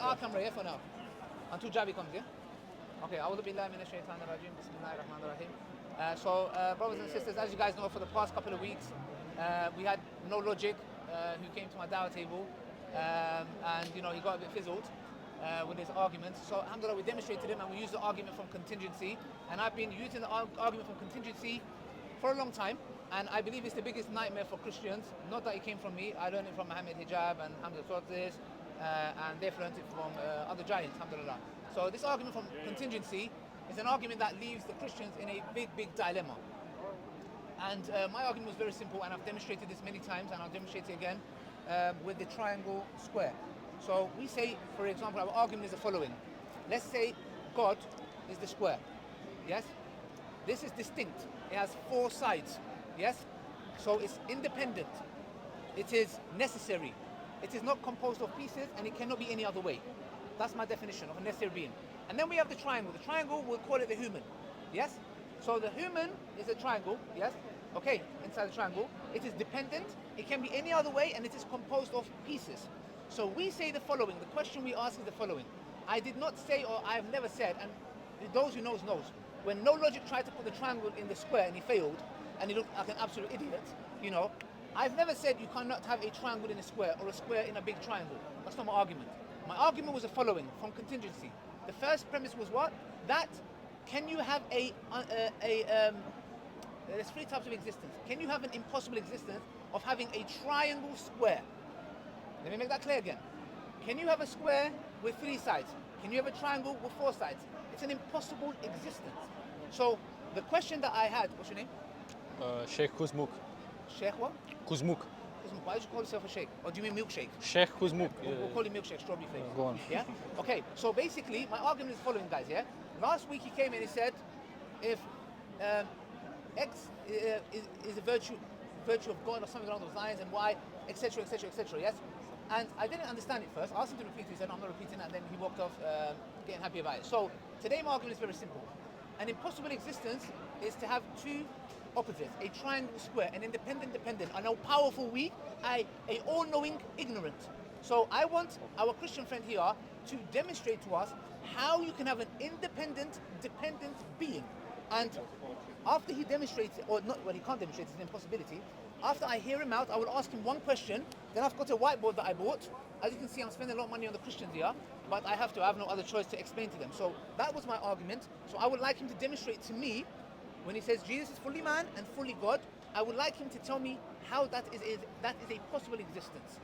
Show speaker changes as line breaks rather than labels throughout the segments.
our camera, yeah, for now. Until Javi comes, yeah? Okay, A'udhu billahi minash shaitanir rajeem. Bismillahir rahmanir rahim. Brothers and sisters, as you guys know, for the past couple of weeks, we had no logic who came to my dawah table, and you know, he got a bit fizzled with his arguments. So alhamdulillah, we demonstrated him and we used the argument from contingency, and I've been using the argument from contingency for a long time, and I believe it's the biggest nightmare for Christians. Not that it came from me, I learned it from Muhammad Hijab and Hamza taught this, and they've learned it from other giants, alhamdulillah. So this argument from contingency is an argument that leaves the Christians in a big dilemma. And my argument was very simple, and I've demonstrated this many times, and I'll demonstrate it again with the triangle square. So we say, for example, our argument is the following. Let's say God is the square, yes? This is distinct. It has 4 sides, yes? So it's independent. It is necessary. It is not composed of pieces, and it cannot be any other way. That's my definition of a necessary being. And then we have the triangle. The triangle, we'll call it the human, yes? So the human is a triangle, yes? Okay, inside the triangle. It is dependent, it can be any other way, and it is composed of pieces. So we say the following, the question we ask is the following. I did not say, or I have never said, and those who knows, when No Logic tried to put the triangle in the square and he failed, and he looked like an absolute idiot, you know, I've never said you cannot have a triangle in a square or a square in a big triangle. That's not my argument. My argument was the following, from contingency. The first premise was what? That can you have there's 3 types of existence. Can you have an impossible existence of having a triangle square? Let me make that clear again. Can you have a square with 3 sides? Can you have a triangle with 4 sides? It's an impossible existence. So the question that I had, what's your name?
Sheikh Kuzmuk.
Sheikh what?
Kuzmuk.
Why did you call yourself a sheikh? Or do you mean milkshake?
Sheikh Kuzmuk.
We'll call him milkshake, strawberry flavor.
Go on.
Yeah? Okay, so basically, my argument is the following, guys, yeah? Last week he came and he said, if X is a virtue of God or something along those lines, and Y, etc., yes? And I didn't understand it first. I asked him to repeat it. He said, no, I'm not repeating it, and then he walked off getting happy about it. So today my argument is very simple. An impossible existence is to have 2 opposites, a triangle square, an independent dependent, an all-powerful we, a all-knowing ignorant. So I want our Christian friend here to demonstrate to us how you can have an independent, dependent being. And after he demonstrates it, or not, well, he can't demonstrate, it's an impossibility. After I hear him out, I will ask him one question. Then I've got a whiteboard that I bought. As you can see, I'm spending a lot of money on the Christians here, but I have no other choice to explain to them. So that was my argument. So I would like him to demonstrate to me, when he says Jesus is fully man and fully God, I would like him to tell me how that is a possible existence.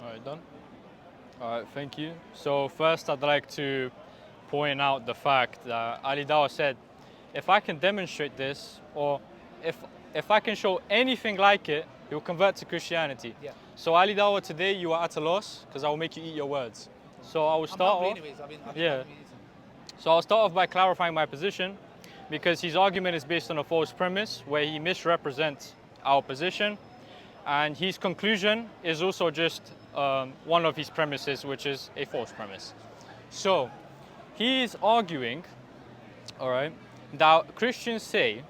All right, done. All right, thank you. So first, I'd like to point out the fact that Ali Dawah said, if I can demonstrate this, or if I can show anything like it, he'll convert to Christianity.
Yeah.
So Ali Dawah, today you are at a loss because I will make you eat your words. So I will start off.
Anyways, I've been
Yeah. So I'll start off by clarifying my position, because his argument is based on a false premise where he misrepresents our position, and his conclusion is also just one of his premises, which is a false premise. So he is arguing, all right, that Christians say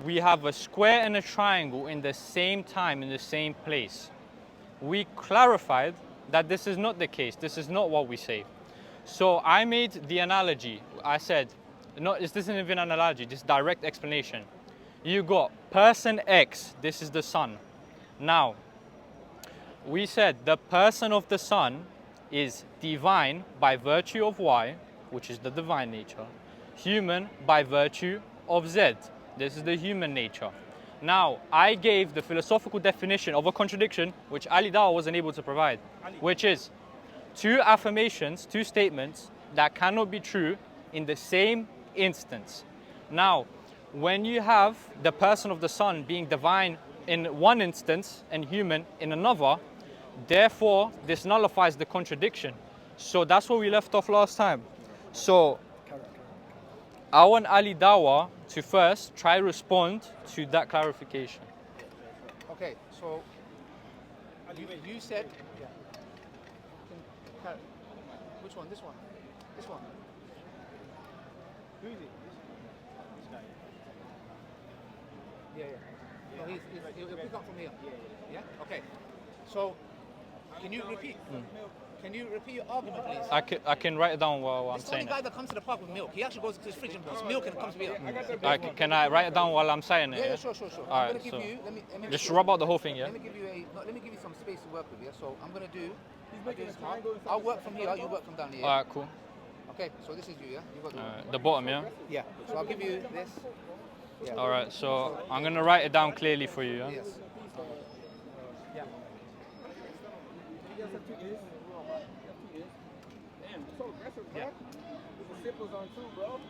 we have a square and a triangle in the same time, in the same place. We clarified that this is not the case. This is not what we say. So I made the analogy. I said, no, this isn't even an analogy, this is direct explanation. You got person X, this is the sun. Now, we said the person of the sun is divine by virtue of Y, which is the divine nature, human by virtue of Z, this is the human nature. Now, I gave the philosophical definition of a contradiction, which Ali Dawah wasn't able to provide, which is 2 affirmations, 2 statements that cannot be true in the same instance. Now, when you have the person of the sun being divine in one instance and human in another, therefore this nullifies the contradiction. So that's where we left off last time. So I want Ali Dawah to first try to respond to that clarification.
Okay, so you said, which one? This one? This one? Who is it? This guy. Yeah. No, he'll pick up from here. Yeah? Okay. So, can you repeat? Can you repeat your argument, please?
I can write it down while I'm
This only
saying
guy
it.
that comes to the park with milk. He actually goes to his fridge and puts milk and comes to here.
Can I write it down while I'm saying it?
Yeah, sure.
All
I'm
right,
gonna give
so
you. Let me
just rub out the whole thing, yeah?
Let me give you let me give you some space to work with. Yeah. So I'm gonna do. I'll work from here. You work from down here.
All right, cool.
Okay. So this is you. Yeah. You got
The bottom, yeah?
Yeah. So I'll give you this. Yeah.
All right, so I'm going to write it down clearly for you, yeah?
Yes. Yeah.
Damn, so aggressive, bro. The sip was on too, bro.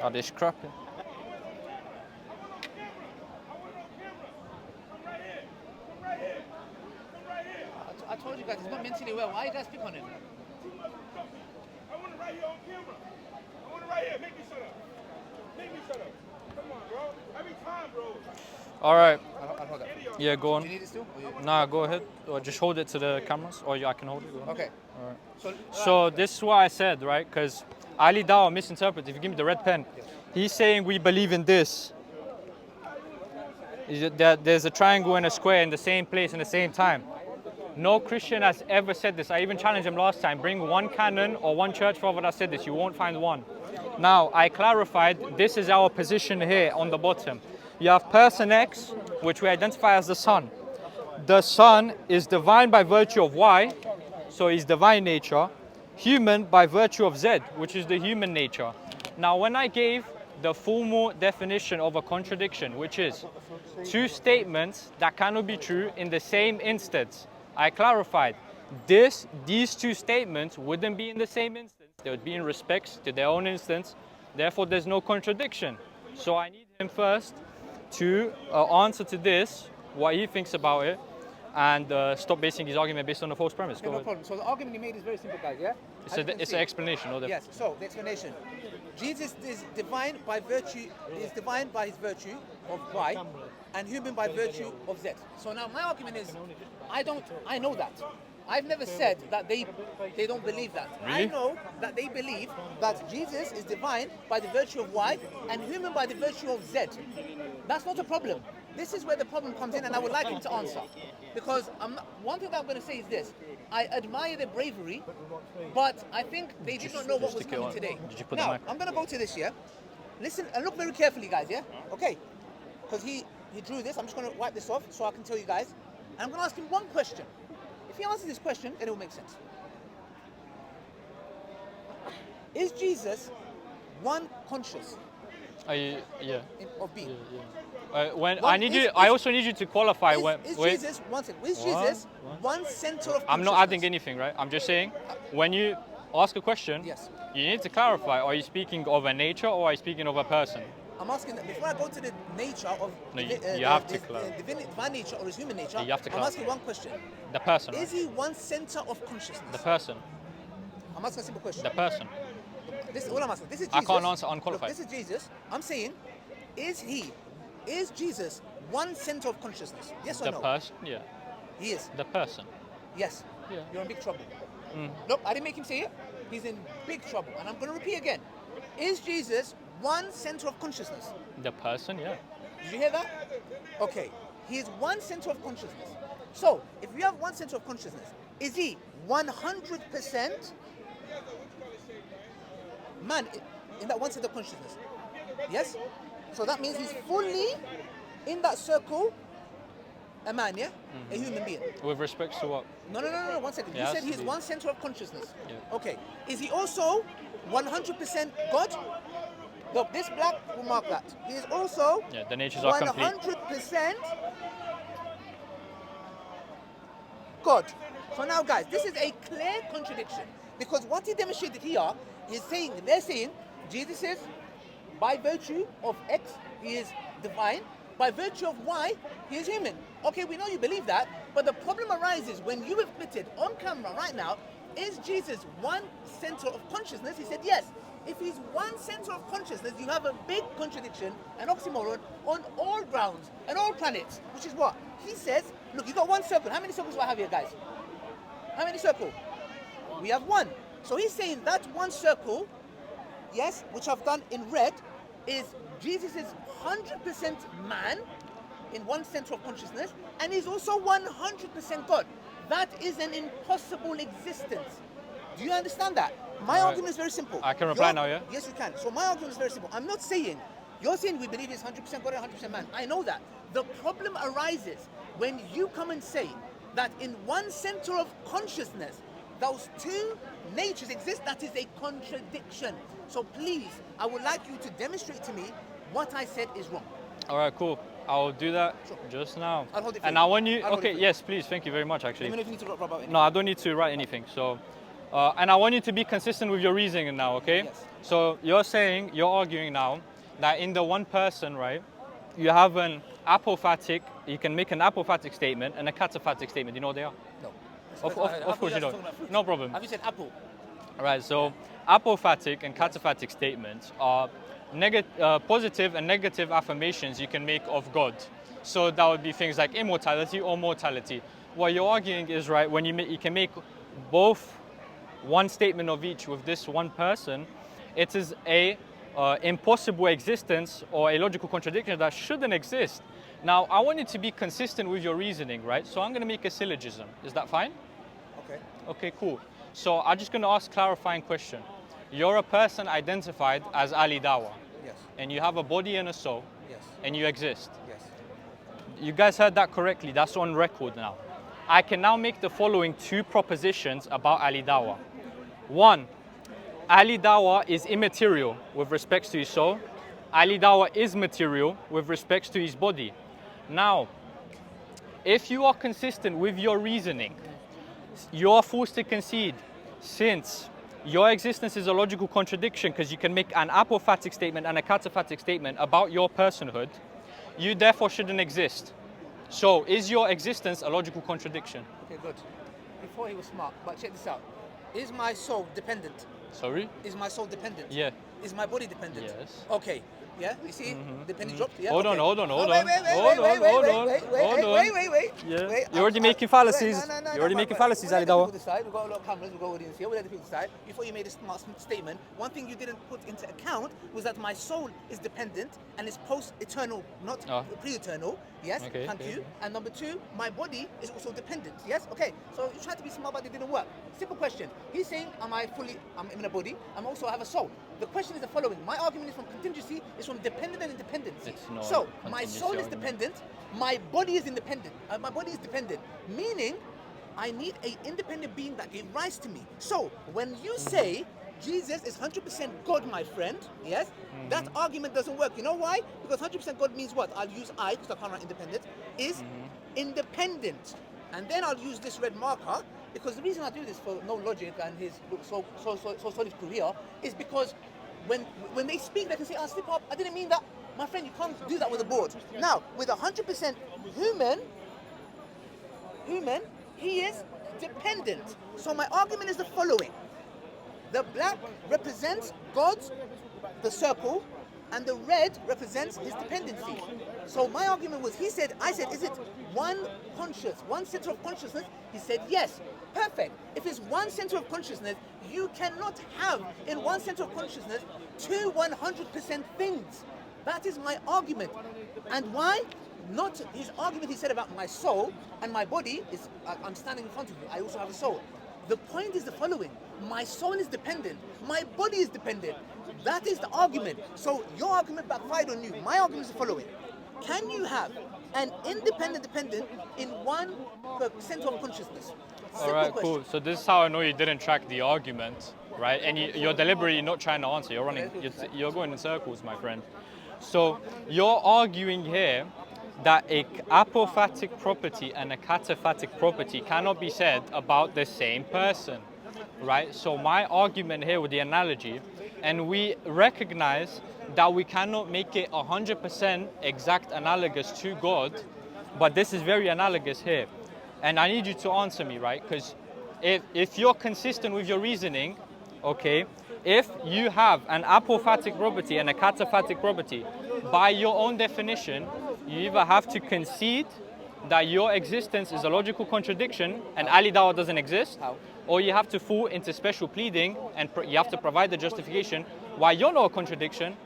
Oh, this crap. Yeah.
I told you guys he's not mentally well. Why you guys pick on him?
I want it right here on camera. I want it right here. Make me shut up. Make me shut up. Come on, bro. Every time, bro.
All right.
I'll hold that.
Yeah, go
Do you
on.
need this too? Or you...
Nah, go ahead. Or just hold it to the cameras, or I can hold it. Go on.
Okay.
All right.
So,
So this is what I said, right? Because Ali Dawah misinterpreted. If you give me the red pen, he's saying we believe in this. That there's a triangle and a square in the same place in the same time. No Christian has ever said this. I even challenged him last time. Bring one canon or one church father that said this. You won't find one. Now, I clarified, this is our position here on the bottom. You have person X, which we identify as the Son. The Son is divine by virtue of Y, so he's divine nature. Human by virtue of Z, which is the human nature. Now, when I gave the formal definition of a contradiction, which is two statements that cannot be true in the same instance, I clarified, these two statements wouldn't be in the same instance. They would be in respects to their own instance. Therefore, there's no contradiction. So I need him first to answer to this, what he thinks about it, and stop basing his argument based on a false premise.
Okay, no problem. So the argument he made is very simple, guys, yeah?
It's an explanation, or
Yes, so the explanation. Jesus is divine by virtue, is divine by his virtue of Y, and human by virtue of Z. So now my argument is, I know that. I've never said that they don't believe that.
Really?
I know that they believe that Jesus is divine by the virtue of Y and human by the virtue of Z. That's not a problem. This is where the problem comes in, and I would like him to answer. Because one thing that I'm going to say is this. I admire their bravery, but I think they did not know what was coming today.
Did you put the
Now,
mic?
I'm going to go to this, yeah? Listen and look very carefully, guys, yeah? Okay. Because he drew this. I'm just going to wipe this off so I can tell you guys. And I'm going to ask him one question. If he answers this question, then it will make sense. Is Jesus one conscious
Yeah.
of being?
I also need you to qualify
Is Jesus one second? Is Jesus one center of consciousness?
I'm not adding anything, right? I'm just saying, when you ask a question,
Yes.
you need to clarify. Are you speaking of a nature or are you speaking of a person?
I'm asking that before I go to the nature of
No, you have to
the
clarify.
divine nature or his human nature.
You have to
I'm asking
clarify.
one question.
The person,
Is
right?
he one center of consciousness?
The person.
I'm asking a simple question.
The person.
This is all I'm asking. This is
I
Jesus.
can't answer unqualified.
Look, this is Jesus. I'm saying, is Jesus one center of consciousness? Yes or
The
no?
person, yeah.
He is.
The person.
Yes.
Yeah.
You're in big trouble.
Mm.
Look, I didn't make him say it. He's in big trouble. And I'm going to repeat again. Is Jesus one center of consciousness?
The person, yeah.
Did you hear that? Okay. He is one center of consciousness. So, if you have one center of consciousness, is he 100% man in that one center of consciousness? Yes? So that means he's fully in that circle a man, yeah? A human being.
With respect to what?
No, 1 second. You
Yes,
said he's
indeed.
one center of consciousness.
Yeah.
Okay. Is he also 100% God? Look, this black will mark that. He is also
Yeah, the natures are complete.
100% God. So now, guys, this is a clear contradiction because what he demonstrated here is saying, they're saying, Jesus is, by virtue of X, he is divine. By virtue of Y, he is human. Okay, we know you believe that, but the problem arises when you admitted on camera right now, is Jesus one center of consciousness? He said yes. If he's one center of consciousness, you have a big contradiction, an oxymoron, on all grounds and all planets, which is what? He says, look, you got one circle. How many circles do I have here, guys? How many circles? We have one. So he's saying that one circle, yes, which I've done in red, is Jesus is 100% man in one center of consciousness, and he's also 100% God. That is an impossible existence. Do you understand that? My argument is very simple.
I can reply now, yeah?
Yes, you can. So my argument is very simple. I'm not saying, you're saying we believe he's 100% God and 100% man. I know that. The problem arises when you come and say that in one center of consciousness, those two natures exist. That is a contradiction. So please, I would like you to demonstrate to me what I said is wrong.
All right, cool. I'll do that just now.
I'll hold it for
and
you.
I want you.
I'll hold it
Okay,
for you.
yes, please. Thank you very much. Actually.
Let me know if you need to rub out anything.
No, I don't need to write anything. So, and I want you to be consistent with your reasoning now, okay?
Yes.
So you're arguing now that in the one person, right, you have an apophatic, you can make an apophatic statement and a cataphatic statement. You know what they are?
No.
Of course you don't. No problem.
Have you said apple?
Right, so apophatic and cataphatic statements are positive and negative affirmations you can make of God. So that would be things like immortality or mortality. What you're arguing is, right, when you can make both one statement of each with this one person, it is a impossible existence or a logical contradiction that shouldn't exist. Now, I want you to be consistent with your reasoning, right? So I'm going to make a syllogism. Is that fine?
Okay.
Okay, cool. So I'm just going to ask a clarifying question. You're a person identified as Ali Dawah.
Yes.
And you have a body and a soul.
Yes.
And you exist.
Yes.
You guys heard that correctly. That's on record now. I can now make the following two propositions about Ali Dawah. One, Ali Dawah is immaterial with respect to his soul. Ali Dawah is material with respect to his body. Now, if you are consistent with your reasoning, you are forced to concede, since your existence is a logical contradiction because you can make an apophatic statement and a cataphatic statement about your personhood, you therefore shouldn't exist. So, is your existence a logical contradiction?
Okay, good. Before he was smart, but check this out. Is my soul dependent?
Sorry?
Is my soul dependent?
Yeah.
Is my body dependent?
Yes.
Okay. Yeah, you see, the penny dropped. Yeah.
Hold on,
okay.
hold on, hold
Oh,
on.
Wait.
You're already making fallacies.
No,
You're already making
right.
fallacies,
We'll
Ali
let the
Dawah.
people decide. We've got a lot of cameras, we've got audience here. We'll let the people decide. Before you made a smart statement, one thing you didn't put into account was that my soul is dependent and is post-eternal, not pre-eternal. Yes,
Okay,
thank
okay.
you. And number two, my body is also dependent. Yes, okay. So you tried to be smart, but it didn't work. Simple question. He's saying, I'm in a body, I have a soul. The question is the following. My argument is from contingency, is from dependent and independency.
It's not
So
a
my
contingency
soul is
argument.
dependent, my body is independent. My body is dependent, meaning I need an independent being that gave rise to me. So when you say Jesus is 100% God, my friend, yes, that argument doesn't work. You know why? Because 100% God means what? I'll use I, because I can't write independent, is independent. And then I'll use this red marker, because the reason I do this for no logic and his so solid career is because when they speak, they can say, "Oh, slip up. I didn't mean that." My friend, you can't do that with a board. Now, with 100% human, he is dependent. So my argument is the following. The black represents God's, the circle, and the red represents his dependency. So my argument was, I said, is it one center of consciousness? He said, yes. Perfect. If it's one center of consciousness, you cannot have in one center of consciousness two 100% things. That is my argument. And why? Not his argument he said about my soul and my body is, I'm standing in front of you, I also have a soul. The point is the following. My soul is dependent. My body is dependent. That is the argument. So your argument backfired on you. My argument is the following. Can you have an independent dependent in one center of consciousness?
All right, cool. So this is how I know you didn't track the argument, right? And you're deliberately not trying to answer. You're going in circles, my friend. So you're arguing here that a apophatic property and a cataphatic property cannot be said about the same person, right? So my argument here with the analogy, and we recognize that we cannot make it 100% exact analogous to God, but this is very analogous here. And I need you to answer me, right? Because if you're consistent with your reasoning, okay, if you have an apophatic property and a cataphatic property, by your own definition, you either have to concede that your existence is a logical contradiction and Ali Dawah doesn't exist, or you have to fall into special pleading and you have to provide the justification why you're not a contradiction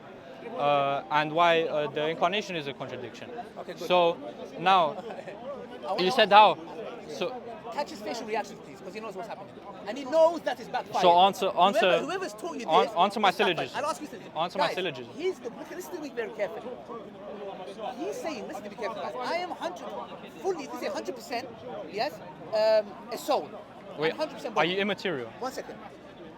and why the incarnation is a contradiction.
Okay, good.
So now, you said how? So
Catch his facial reactions, please, because he knows what's happening. And he knows that it's backfired.
So answer-
Whoever's taught you this,
answer my
it's backfired.
syllogism.
I'll ask you something.
Answer my
Guys,
syllogism.
listen to me very carefully. He's saying, listen to me carefully, guys. I am 100%, yes, a soul.
wait,
I'm 100%
are
body.
you immaterial?
1 second.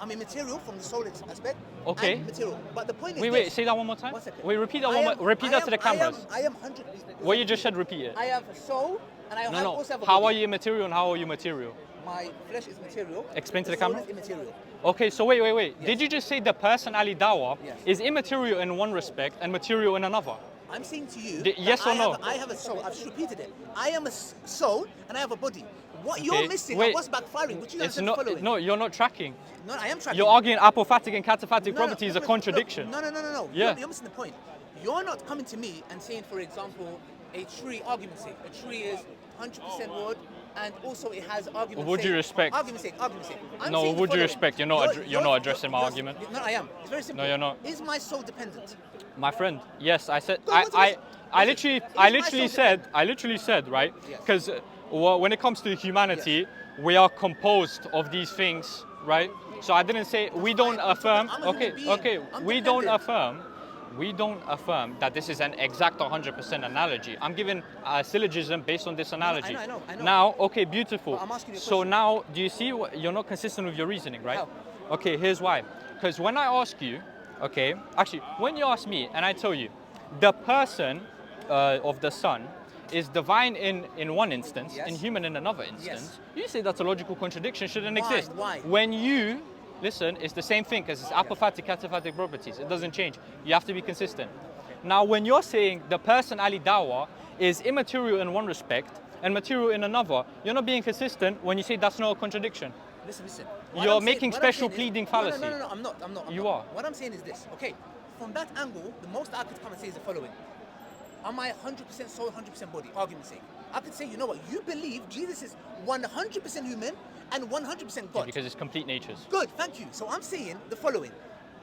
I'm immaterial from the soul aspect.
Okay.
And material. But the point is
Wait,
this.
say that one more time.
1 second.
Wait, repeat that one more. Repeat that to the cameras.
I am 100%.
What you just said, repeat it.
I have a soul, and I
No,
also have a
How
body.
are you immaterial and how are you material?
My flesh is material.
Explain to the
soul
camera.
is immaterial.
Okay, so wait.
Yes.
Did you just say the person Ali Dawah
Yes.
is immaterial in one respect and material in another?
I'm saying to you,
Yes
that
or no?
I have a soul. I've just repeated it. I am a soul and I have a body. What
Okay,
you're missing
wait.
and what's backfiring, which you
It's
understand
not.
following.
No, you're not tracking.
No, I am tracking.
You're arguing apophatic and cataphatic
No,
property is a
look,
contradiction.
No.
Yeah.
You're missing the point. You're not coming to me and saying, for example, a tree, argument's sake, a tree is 100% wood, and also it has argument.
Would you respect-
Argument's sake. I'm
No,
saying the
would you
following.
respect? You're not addressing my argument.
No, I am. It's very simple.
No, you're not.
Is my soul dependent?
My friend, yes, I said.
Go on, what's
I
this?
literally said, right?
Yes.
Because when it comes to humanity, we are composed of these things, right? So I didn't say we don't
fine.
affirm.
I'm a human being.
Okay.
I'm
We don't
dependent.
affirm. We don't affirm that this is an exact 100% analogy. I'm giving a syllogism based on this analogy.
I know.
Now, okay, beautiful.
But I'm asking you a
So
question.
now, do you see you're not consistent with your reasoning, right?
How?
Okay, here's why. Because when I ask you, okay, actually, when you ask me and I tell you, the person of the Son is divine in one instance
Yes.
and human in another instance, you say that's a logical contradiction, shouldn't
Why?
exist.
Why?
When you listen, it's the same thing because it's apophatic, cataphatic properties. It doesn't change. You have to be consistent. Now, when you're saying the person Ali Dawah is immaterial in one respect and material in another, you're not being consistent when you say that's not a contradiction.
Listen.
You're making special pleading fallacy.
No, I'm not.
You are.
What I'm saying is this. Okay, from that angle, the most I could come and say is the following. Am I 100% soul, 100% body? Argument's sake. I could say, you know what? You believe Jesus is 100% human and 100% God.
Because it's complete natures.
Good, thank you. So I'm saying the following.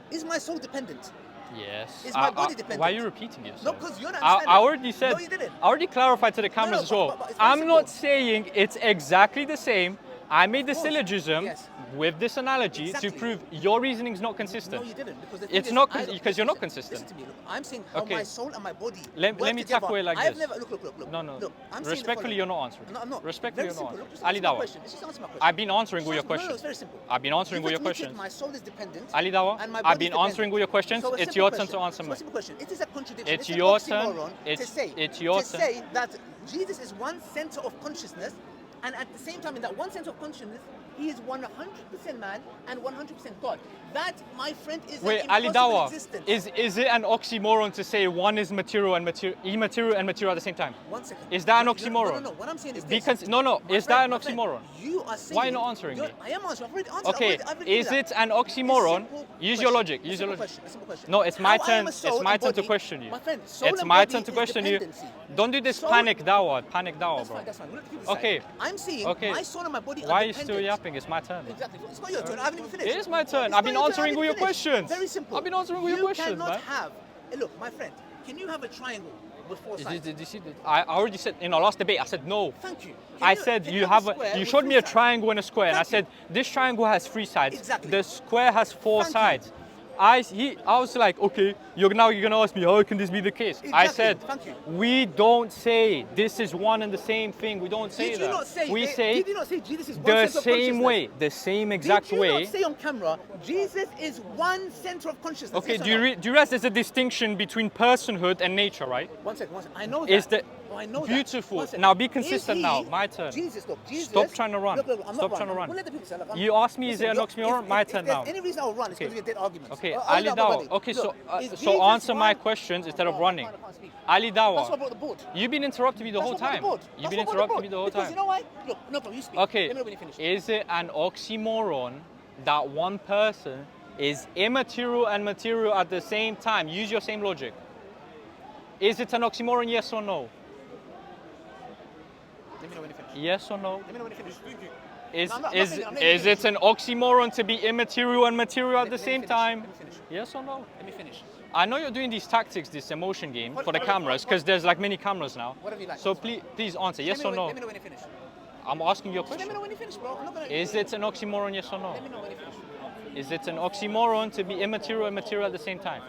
Is my soul dependent?
Yes.
Is my body dependent?
Why are you repeating yourself?
No, because you're not
I
understanding.
already said.
No, you didn't.
I already clarified to the cameras
no,
as well.
but it's very
I'm
simple.
not saying it's exactly the same. I made the
Of course.
syllogism
Yes.
with this analogy
Exactly.
to prove your reasoning's not consistent.
No, you didn't. Because the thing
It's
is,
not
I don't-
because you're not
listen,
consistent.
Listen to me. Look, I'm saying how
Okay.
my soul and my body.
Let
work
me
together.
tackle it like
I've
this.
never look.
No.
Look, I'm saying the
Respectfully,
following.
you're not answering.
No, I'm not.
Respectfully,
Very
you're not
simple.
answering.
Look, just
Ali
answer my
Dawah.
question. Just answer my question.
I've been answering all your
No,
questions.
it's very simple.
I've been answering all
You've
your
admitted
questions.
My soul is dependent.
Ali Dawah,
and my
I've
body
been
is dependent.
answering all your questions.
So a
It's
simple
your
question.
turn to answer
So
me.
a simple question. It is a contradiction.
It's
an
your turn.
oxymoron
It's your
to
turn.
say that Jesus is one center of consciousness, and at the same time, in that one center of consciousness, he is 100% man and 100% God. That, my friend, is
Wait,
an
Ali
impossible
Dawah,
existence.
is it an oxymoron to say one is material and immaterial and material at the same time?
1 second.
Is that an
No,
oxymoron?
No. What I'm saying is this.
Because no,
My
is
friend,
that an
my friend,
oxymoron?
You are saying.
Why are you not answering me?
I am answering. I've already answered.
Okay,
I've already
is
done
it
that.
an oxymoron?
A simple
Use your
question.
logic.
A
Use your
simple
logic.
question, a simple question.
No, it's my
How I
turn.
am a soul
It's my
and
turn to
body-
question you.
My friend, soul
It's
and
my
body
turn to
is
question you.
dependency.
Don't do this
Soul-
panic dawah,
That's
bro.
fine. We'll let the people
Okay.
decide. I'm saying
Okay.
my soul and my body
Why are
are
you still
dependent.
yapping? It's my turn.
Exactly. It's not your turn. I haven't even finished.
It is my turn.
It's
I've
not
been
your turn, I
answering all
haven't
your
finished.
questions.
Very simple.
I've been answering all your questions,
You
man.
cannot have. Hey, look, my friend. Can you have a triangle with four sides?
Did you see that? I already said in our last debate. I said no.
Thank you.
I said
can
you have
a square
you
with
showed
three
me a
sides?
triangle and a square, and I
Thank
said
you.
this triangle has 3 sides.
Exactly.
The square has 4
Thank you.
sides. I was like, okay, you're gonna ask me how can this be the case? I
Exactly.
said,
Thank you.
we don't say this is one and the same thing. We don't say
Did
that.
you not say?
We
Did
say
you not say Jesus is one
the
center of
same way,
consciousness?
the same exact
Did you
way.
not say on camera Jesus is one center of consciousness?
Okay,
yes or
do you
no?
do you realize there's a distinction between personhood and nature, right?
1 second. I know that.
Is the
Oh, I know
beautiful.
That. 1 second.
Now be
Is
consistent.
he-
now, my turn.
Jesus, look, Jesus.
Stop trying to run.
Look, I'm
Stop
not
trying to run.
We'll let the people say, look,
You asked me, is
listen,
there an
look,
oxymoron? My
if
turn
there's
now.
any reason I'll run, it's because
Okay.
we get arguments.
Okay,
I'll
Ali
leave that
Dawah.
already.
Okay,
Look, is
so
Jesus
answer my
one-
questions instead of
Oh,
running.
I can't speak.
Ali
That's why I
Dawah,
brought the board.
you've been interrupting me the whole
That's why I
time.
brought the board.
You've been
That's why I brought
interrupting me the whole
Because
time.
you know why? Look, no problem, you speak.
Okay,
Let me know when you finish.
is it an oxymoron that one person is immaterial and material at the same time? Use your same logic. Is it an oxymoron, yes or no?
Let me know when you finish.
Yes or no?
Let me know when you finish.
Is
No, I'm not
is
thinking, I'm not
is
thinking.
it an oxymoron to be immaterial and material at the
Let me
same
finish.
time?
Let me finish.
Yes or no?
Let me finish.
I know you're doing these tactics, this emotion game for the cameras, because there's like many cameras now.
Whatever you like.
So please answer, yes or no?
Let me know when you finish.
I'm asking you a
Just let
question.
me know when you finish, bro. I'm not gonna.
Is it an oxymoron, yes or no?
Let me know when you finish.
Is it an oxymoron to be immaterial and material at the same time?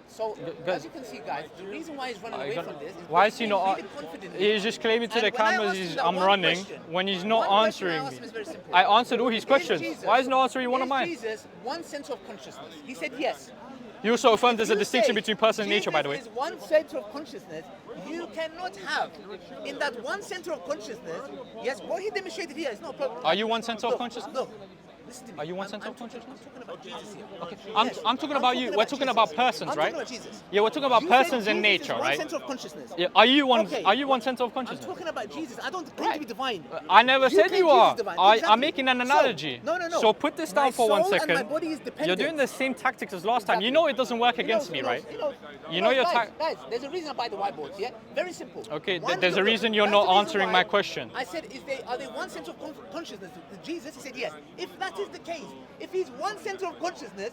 So, as you can see, guys, the reason why he's running away from this is
why
because
is he not?
really confident.
He's just claiming to the
And when I
cameras,
asked him
he's,
that
I'm
one
running,
question,
when he's not
one question I
answering
asked him
me.
is very simple.
I answered all his questions.
Jesus-
Why isn't he answering one of
is
mine?
Jesus one center of consciousness? He said yes.
You also affirmed there's a
You
distinction
say
between person and nature, by the way.
Jesus is one center of consciousness. You cannot have in that one center of consciousness. Yes, what he demonstrated here is not a problem.
Are you one center of consciousness?
Look, listen to me.
Are you one
I'm-
center
I'm
of consciousness?
I'm talking about Jesus here.
Okay,
Yes,
I'm talking about you. We're talking about
Jesus.
persons,
I'm
right?
talking about Jesus.
Yeah, we're talking about
You said
persons and
Jesus is
nature,
one
right?
center of consciousness.
Yeah, are you one?
Okay.
Are you one center of
I'm
consciousness?
talking about Jesus. I don't claim to be divine.
I never said
claim
you are.
Jesus is divine.
I'm
Exactly.
making an
So,
analogy.
no.
So put this down
My
for 1
soul and
second.
my body is dependent.
You're doing the same tactics as last time.
Exactly.
You know it doesn't work
You know-
against me,
you know-
right?
you know,
your
guys,
tac-
guys, there's a reason I buy the whiteboards, yeah? Very simple.
Okay,
One-
there's a
look,
reason you're
that's
not
the reason
answering
why
my question.
I said, are they one center of consciousness? Jesus, he said yes. If that is the case, if he's one center of consciousness,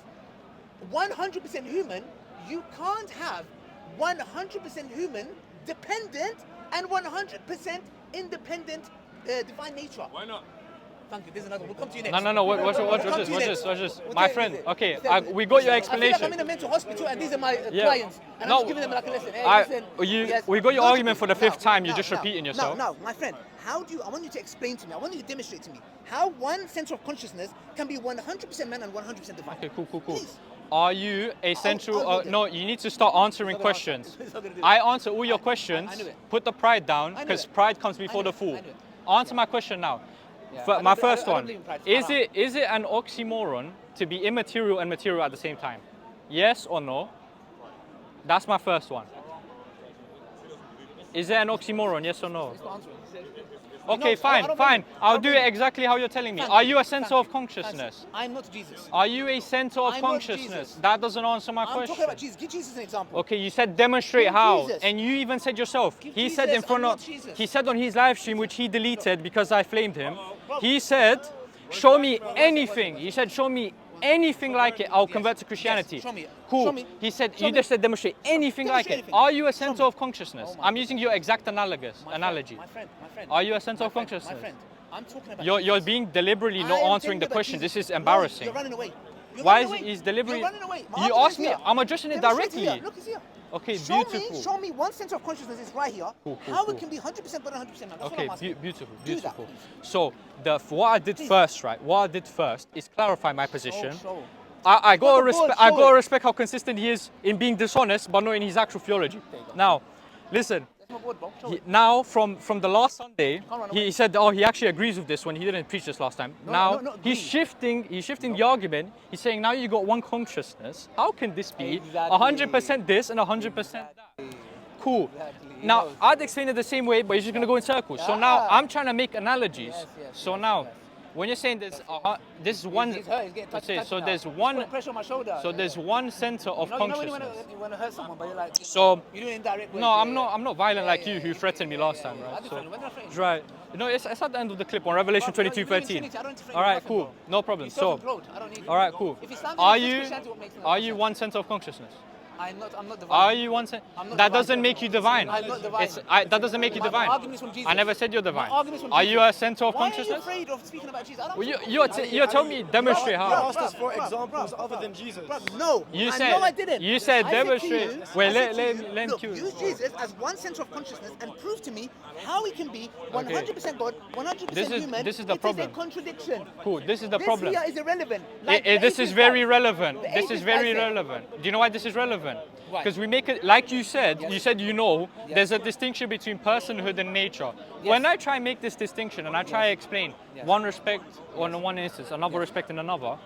100% human, you can't have 100% human, dependent, and 100% independent divine nature.
Why not?
Thank you. There's another one. We'll come to you next.
No. Watch
We'll come
this.
to you
Watch
next.
this. Watch this.
We'll
My
tell you
friend.
this.
Okay,
Tell you.
we got your
I feel like I'm
explanation.
in a mental hospital and these are my
Yeah.
clients. And
No,
I'm just giving them like a lesson. Hey, listen,
we got your
not
argument
to-
for the fifth time. You're
now,
just
now,
repeating yourself.
No, my friend. I want you to explain to me. I want you to demonstrate to me how one center of consciousness can be 100% man and 100% divine.
Okay, cool.
Please.
Are you a central?
I'll do
no, you need to start answering
It's not gonna
questions.
answer. It's not gonna do it.
I answer all your questions.
I knew it.
Put the pride down
I knew
because
it.
pride comes
I
before
knew
the
it.
fool.
I knew it.
Answer my question now.
Yeah,
For
I
my
don't-
first
I don't
one.
believe in pride.
Is it an oxymoron to be immaterial and material at the same time? Yes or no? That's my first one. Is it an oxymoron? Yes or no?
It's not answering.
Okay,
I
fine.
don't believe- I
I'll
don't
do it
believe-
exactly how you're telling me.
Thank
Are
you.
you a center
Thank
of
you.
consciousness?
I'm not Jesus.
Are you a center of
I'm not
consciousness?
Jesus.
That doesn't answer my
I'm
question.
talking about Jesus. Give Jesus an example.
Okay, you said demonstrate
Give
how,
Jesus.
and you even said yourself.
Give
He said in
Jesus,
front
I'm
of,
not Jesus.
he said on his live stream, which he deleted because I flamed him.
Bro.
He said, "Show me anything." He said, "Show me anything like it, I'll convert to Christianity."
Yes, show me.
Cool.
Show me.
He said,
Show
"You
me.
just said demonstrate anything like
Demonstrate
it."
anything.
Are you a
Show
center
me.
of consciousness?
Oh my
I'm using your exact analogy.
My friend.
Are you a center of
My
consciousness?
friend, I'm talking about
You're
Jesus.
being deliberately
I
not
am
answering the
thinking about
question.
Jesus.
This is
No,
embarrassing.
you're running away. You're
Why
running
is
away.
his delivery?
You're running away. My
You
argument
asked
is
me.
here.
I'm addressing it
Demonstrate
directly.
here. Look, it's here.
Okay,
Show
beautiful.
Show me one center of consciousness is right here.
Cool,
how
cool.
it can be 100% but 100% man. That's
Okay,
what I'm asking.
beautiful.
Do that, please.
So what I did
Please.
first, right? What I did first is clarify my position.
Show.
I gotta
Put the board,
respect. I
show
gotta
it.
respect how consistent he is in being dishonest, but not in his actual theology.
There you go.
Now, listen.
That's my board, bro. Show it.
Now, from the last Sunday,
run
he
away.
said, "Oh, he actually agrees with this when he didn't preach this last time." Now
no,
he's
agree.
shifting the argument. He's saying now you got one consciousness. How can this be
Exactly.
100% this and 100% that? Cool.
Exactly. He
Now
knows.
I'd explain it the same way, but he's just gonna go in circles. So now
Yeah.
I'm trying to make analogies.
Yes,
so
yes,
now,
yes.
when you're saying this, this is one.
He's hurt. He's getting touchy.
so
now.
there's
He's
one.
putting pressure on my shoulder.
So there's one center of
you know when
consciousness.
you want to hurt someone, but you're like,
So
you're doing it indirect ways.
no, I'm
yeah,
not violent
Yeah,
like
yeah,
you who
yeah,
threatened me
yeah,
last
yeah,
time,
yeah.
right?
I did when I threatened you.
Right. You know, it's at the end of the clip on Revelation
Bro,
22:13.
you're doing Trinity. I don't threaten
All
you,
right,
nothing,
cool,
bro.
no problem.
You're
So,
self-employed. I don't need you.
all right, cool.
If Islam
Are
is
you
Christianity, what makes sense?
are you one center of consciousness?
I'm not divine.
Are you one center?
I'm not
That
divine.
doesn't make you divine.
I'm not divine.
That doesn't make you
My
divine.
argument is from Jesus.
I never said you're divine.
My argument is from
Are
Jesus.
you a center of
Why are you
consciousness?
afraid of speaking about Jesus? I don't
Well,
talk-
you're telling me demonstrate
You
how.
asked us for
Bruh,
examples
bruh,
other
bruh,
than Jesus.
bruh, no,
You
I
said
know I didn't.
you said
I said to
demonstrate.
you-
Well,
I said
let
to you,
him
look,
cue.
use Jesus as one center of consciousness and prove to me how he can be 100% God, 100% human.
This is the problem.
It is a contradiction.
Cool. This is the problem.
This here is irrelevant.
This is very relevant.
The
This is
atheist
very
guy said.
relevant. Do you know why this is relevant?
Why?
Because we make it, like you said,
Yes.
you said there's a distinction between personhood and nature.
Yes.
When I try and make this distinction and I try to explain
Yes.
one respect on one instance, another respect in another,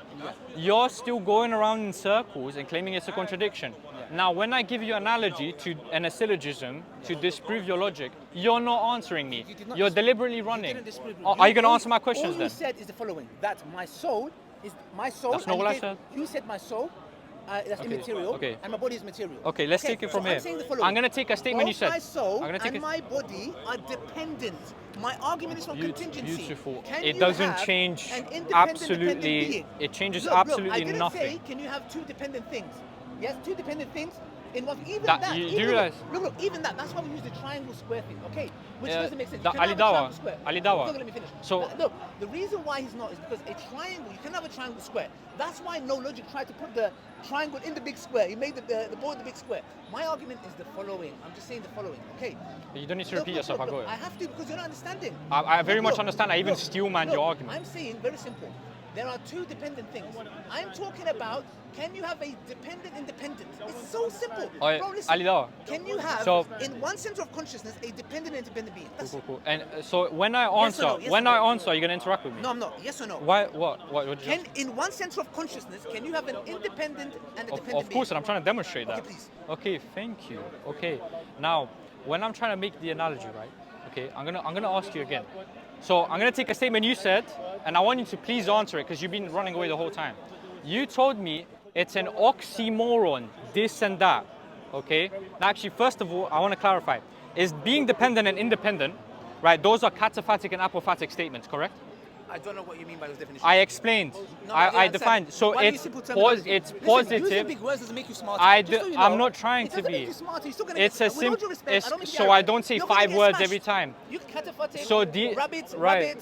you're still going around in circles and claiming it's a contradiction. Now, when I give you an analogy and a syllogism to disprove your logic, you're not answering me.
You did not
You're
dis-
deliberately running.
didn't disprove me.
Are you going to
all-
answer my questions
all
then?
you said is the following: that my soul is my soul.
That's not
and
what I
you
said.
You said my soul that's immaterial,
okay.
and my body is material.
Okay, let's take it from
so
here.
I'm saying the following.
I'm gonna take a statement you
Both
said.
my soul
I'm gonna take
and my body are dependent. My argument is on contingency.
Beautiful.
Can
It
you
doesn't
have
change
an independent,
absolutely.
dependent being?
It changes
Look,
absolutely
I didn't
nothing.
say, can you have two dependent things? Yes, two dependent things. In one, even
That-
that,
you
even
do realise-
look, even that. That's why we use the triangle square thing, okay? Which doesn't make sense.
the
You can have a
Ali Dawah.
triangle square.
Ali Dawah.
Look, let me finish.
So-
Look, the reason why he's not is because a triangle. You can have a triangle square. That's why no logic tried to put the triangle in the big square. He made the board the big square. My argument is the following. I'm just saying the following, okay?
You don't need to
Look,
repeat
look,
yourself.
look,
I got
look, I
it.
have to because you're not understanding.
I very much
Look,
understand. I even
look,
steel man
look,
your argument.
I'm saying very simple. There are two dependent things. I'm talking about, can you have a dependent independent? It's so simple.
Oh, yeah.
Bro, listen.
Ali Dawah.
Can you have,
So-
in one center of consciousness, a dependent independent being? That's
Cool. And so when I
Yes or
answer,
no? Yes
when
or
I
no?
answer, you're gonna interact with me.
No, I'm not. Yes or no?
Why? What did you?
Can, in one center of consciousness, can you have an independent and a dependent
Of course,
being?
and I'm trying to demonstrate that.
Okay, please.
Okay, thank you. Okay, now when I'm trying to make the analogy, right? Okay, I'm gonna ask you again. So I'm gonna take a statement you said, and I want you to please answer it because you've been running away the whole time. You told me it's an oxymoron, this and that. Okay. Now, actually, first of all, I want to clarify: is being dependent and independent, right? Those are cataphatic and apophatic statements, correct?
I don't know what you mean by those definitions.
I explained.
No,
I
understand.
defined. So
Why don't you
it's
simple terminology?
it's
Listen,
positive.
Using big words doesn't make you smarter.
I
Just so you
I'm
know,
not trying
it
to
doesn't
be.
make you smarter. You're still gonna
It's
get,
a
with all
sim-
due respect,
it's-
I don't mean to be
so I
arrogant.
don't say
You're gonna
5
get
words
smashed.
every time.
You cataphatic,
So
rabbit,
right.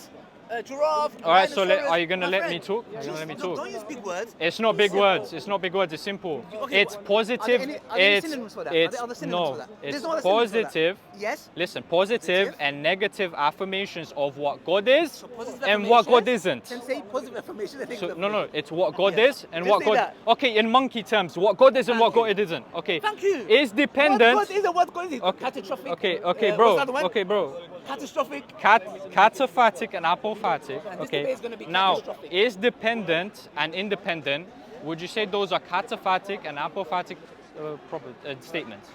giraffe.
Alright, so
rhinoceros.
are you gonna
My
let
friend,
me talk? Are you gonna
just
let me
don't-
talk?
Don't use big words.
It's not
Be
big
simple.
words. It's not big words. It's simple.
Okay,
It's
are there
positive.
any
It's
synonyms for that? Are
it's
there other synonyms
no.
for that?
It's
There's no other synonyms for that.
positive.
Yes.
Listen, positive
Positive.
and negative affirmations of what God is
So positive
and what God
affirmation,
isn't.
Then say positive affirmation. and
So,
negative
no,
affirmation.
it's what God
Yes.
is and
Just
what
say
God.
that.
Okay, in monkey terms, what God is and
Thank
what
you.
God isn't. Okay.
Thank you.
Is dependent.
What God is and what God isn't.
Okay.
Catastrophic.
Okay,
What's the
bro.
other one?
Okay, bro.
Catastrophic.
Cataphatic and apophatic.
And this
Okay.
debate is gonna be
Now,
catastrophic.
is dependent and independent? Would you say those are cataphatic and apophatic statements?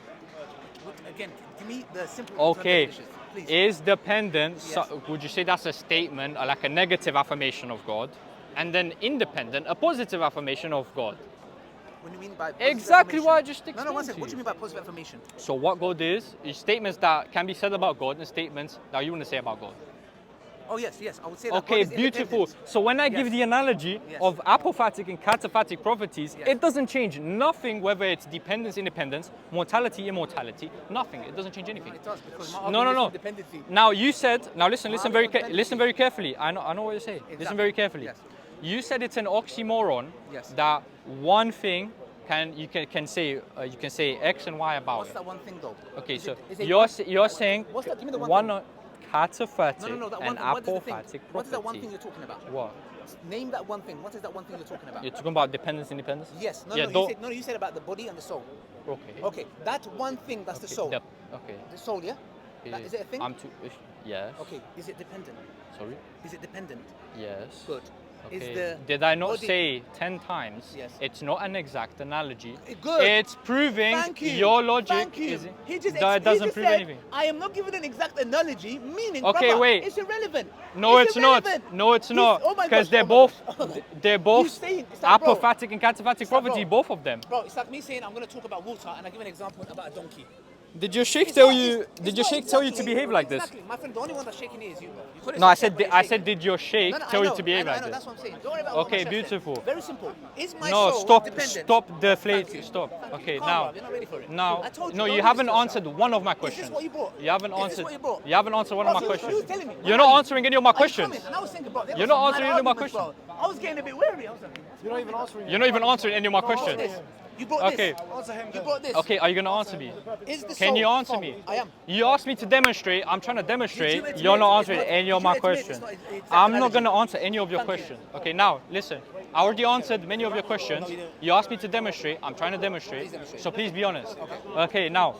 Again, give me the simple
Okay.
definitions, please.
Is dependent?
Yes.
Would you say that's a statement, like a negative affirmation of God, and then independent, a positive affirmation of God?
What do you mean by positive
Exactly
affirmation?
what I just
No,
explained
one second.
to
What do you
you.
mean by positive affirmation?
So what God is statements that can be said about God and statements that you want to say about God.
Oh yes, I would say that.
Okay,
God is
beautiful.
independent.
So when I give
Yes.
the analogy
Yes.
of apophatic and cataphatic properties,
Yes.
it doesn't change nothing, whether it's dependence, independence, mortality, immortality, nothing. It doesn't change anything.
It does because my
No,
argument
no.
is dependency.
Now you said, now listen very,
dependency.
listen very carefully. I know what you're saying. Listen
Exactly.
very carefully.
Yes.
You said it's an oxymoron
Yes.
that one thing you can say X and Y about
What's
it.
that one thing though?
Okay,
Is
so
it- is it
you're
one-
you're saying
What's that? Give me the one thing.
cataphatic
No, that one
and
thing. What is the thing?
apophatic
What is that one thing
property.
you're talking about?
What?
Name that one thing. What is that one thing you're talking about?
You're talking about dependence, independence?
Yes.
Yeah,
You said about the body and the soul.
Okay.
Okay, that one thing, that's the soul.
Okay.
The soul, yeah? Is it a thing?
Yes.
Okay, is it dependent?
Sorry?
Is it dependent?
Yes.
Good. Is
Okay.
the
Did I not
body-
say 10 times?
Yes.
It's not an exact analogy.
Good.
It's proving
Thank you.
your logic
Thank you.
is
He just
that
he
doesn't
just
prove
said,
anything.
I am not giving an exact analogy, meaning
Okay,
brother,
wait.
it's irrelevant.
No, it's not.
irrelevant.
No, it's
He's-
not.
oh my
Because
gosh,
they're
oh my
both
gosh.
they're both
He's saying- it's like, bro,
apophatic and cataphatic
it's like,
property,
bro.
both of them.
Bro, it's like me saying I'm going to talk about water and I give an example about a donkey.
Did your sheikh
It's
tell
not-
you?
it's
Did your
not
sheikh tell you to
exactly-
behave like this?
Exactly. My friend, the only one that's shaking here is you. You
No, I
said
said. I said. Did your sheikh
No, no,
tell
I
you
know,
to behave
I
like
know,
this?
that's what I'm saying. Don't worry about what
Okay,
my chef said.
beautiful.
Very simple. Is my
No,
soul
stop.
dependent?
Stop
Thank
deflating.
you.
Stop.
Thank you.
Okay,
Calm,
now.
bruv, you're not ready for it.
Now.
I told you,
No,
don't
you
do
haven't
this to
answered one of my
Is
questions.
this what you brought?
You haven't
Is this
answered.
what you brought?
You haven't answered one of
Bro,
my
so
questions.
you telling me,
You're
why
not
are you-
answering any of my
are you
questions.
coming? And I was thinking, bro, there
You're
was
not
some mad
answering any of my
arguments, bro.
questions.
I was getting a bit wary. I was like,
You're not even answering.
You're not even answering any of my
what's
questions.
this? You brought
Okay.
this.
Answer him.
You brought this.
Okay, are you gonna answer me?
Is the
Can
soul
you answer
fault?
me?
I am.
You asked me to demonstrate. I'm trying to demonstrate.
Did you
You're not
admit
answering
it's not-
any of
did
my
you admit it's
questions.
not exact
I'm not
analogy?
going to answer any of your
Thank you.
questions. Okay, now listen. I already answered many of your questions.
No, you didn't.
You asked me to demonstrate. I'm trying to demonstrate.
Please demonstrate.
So please be honest. Okay, now.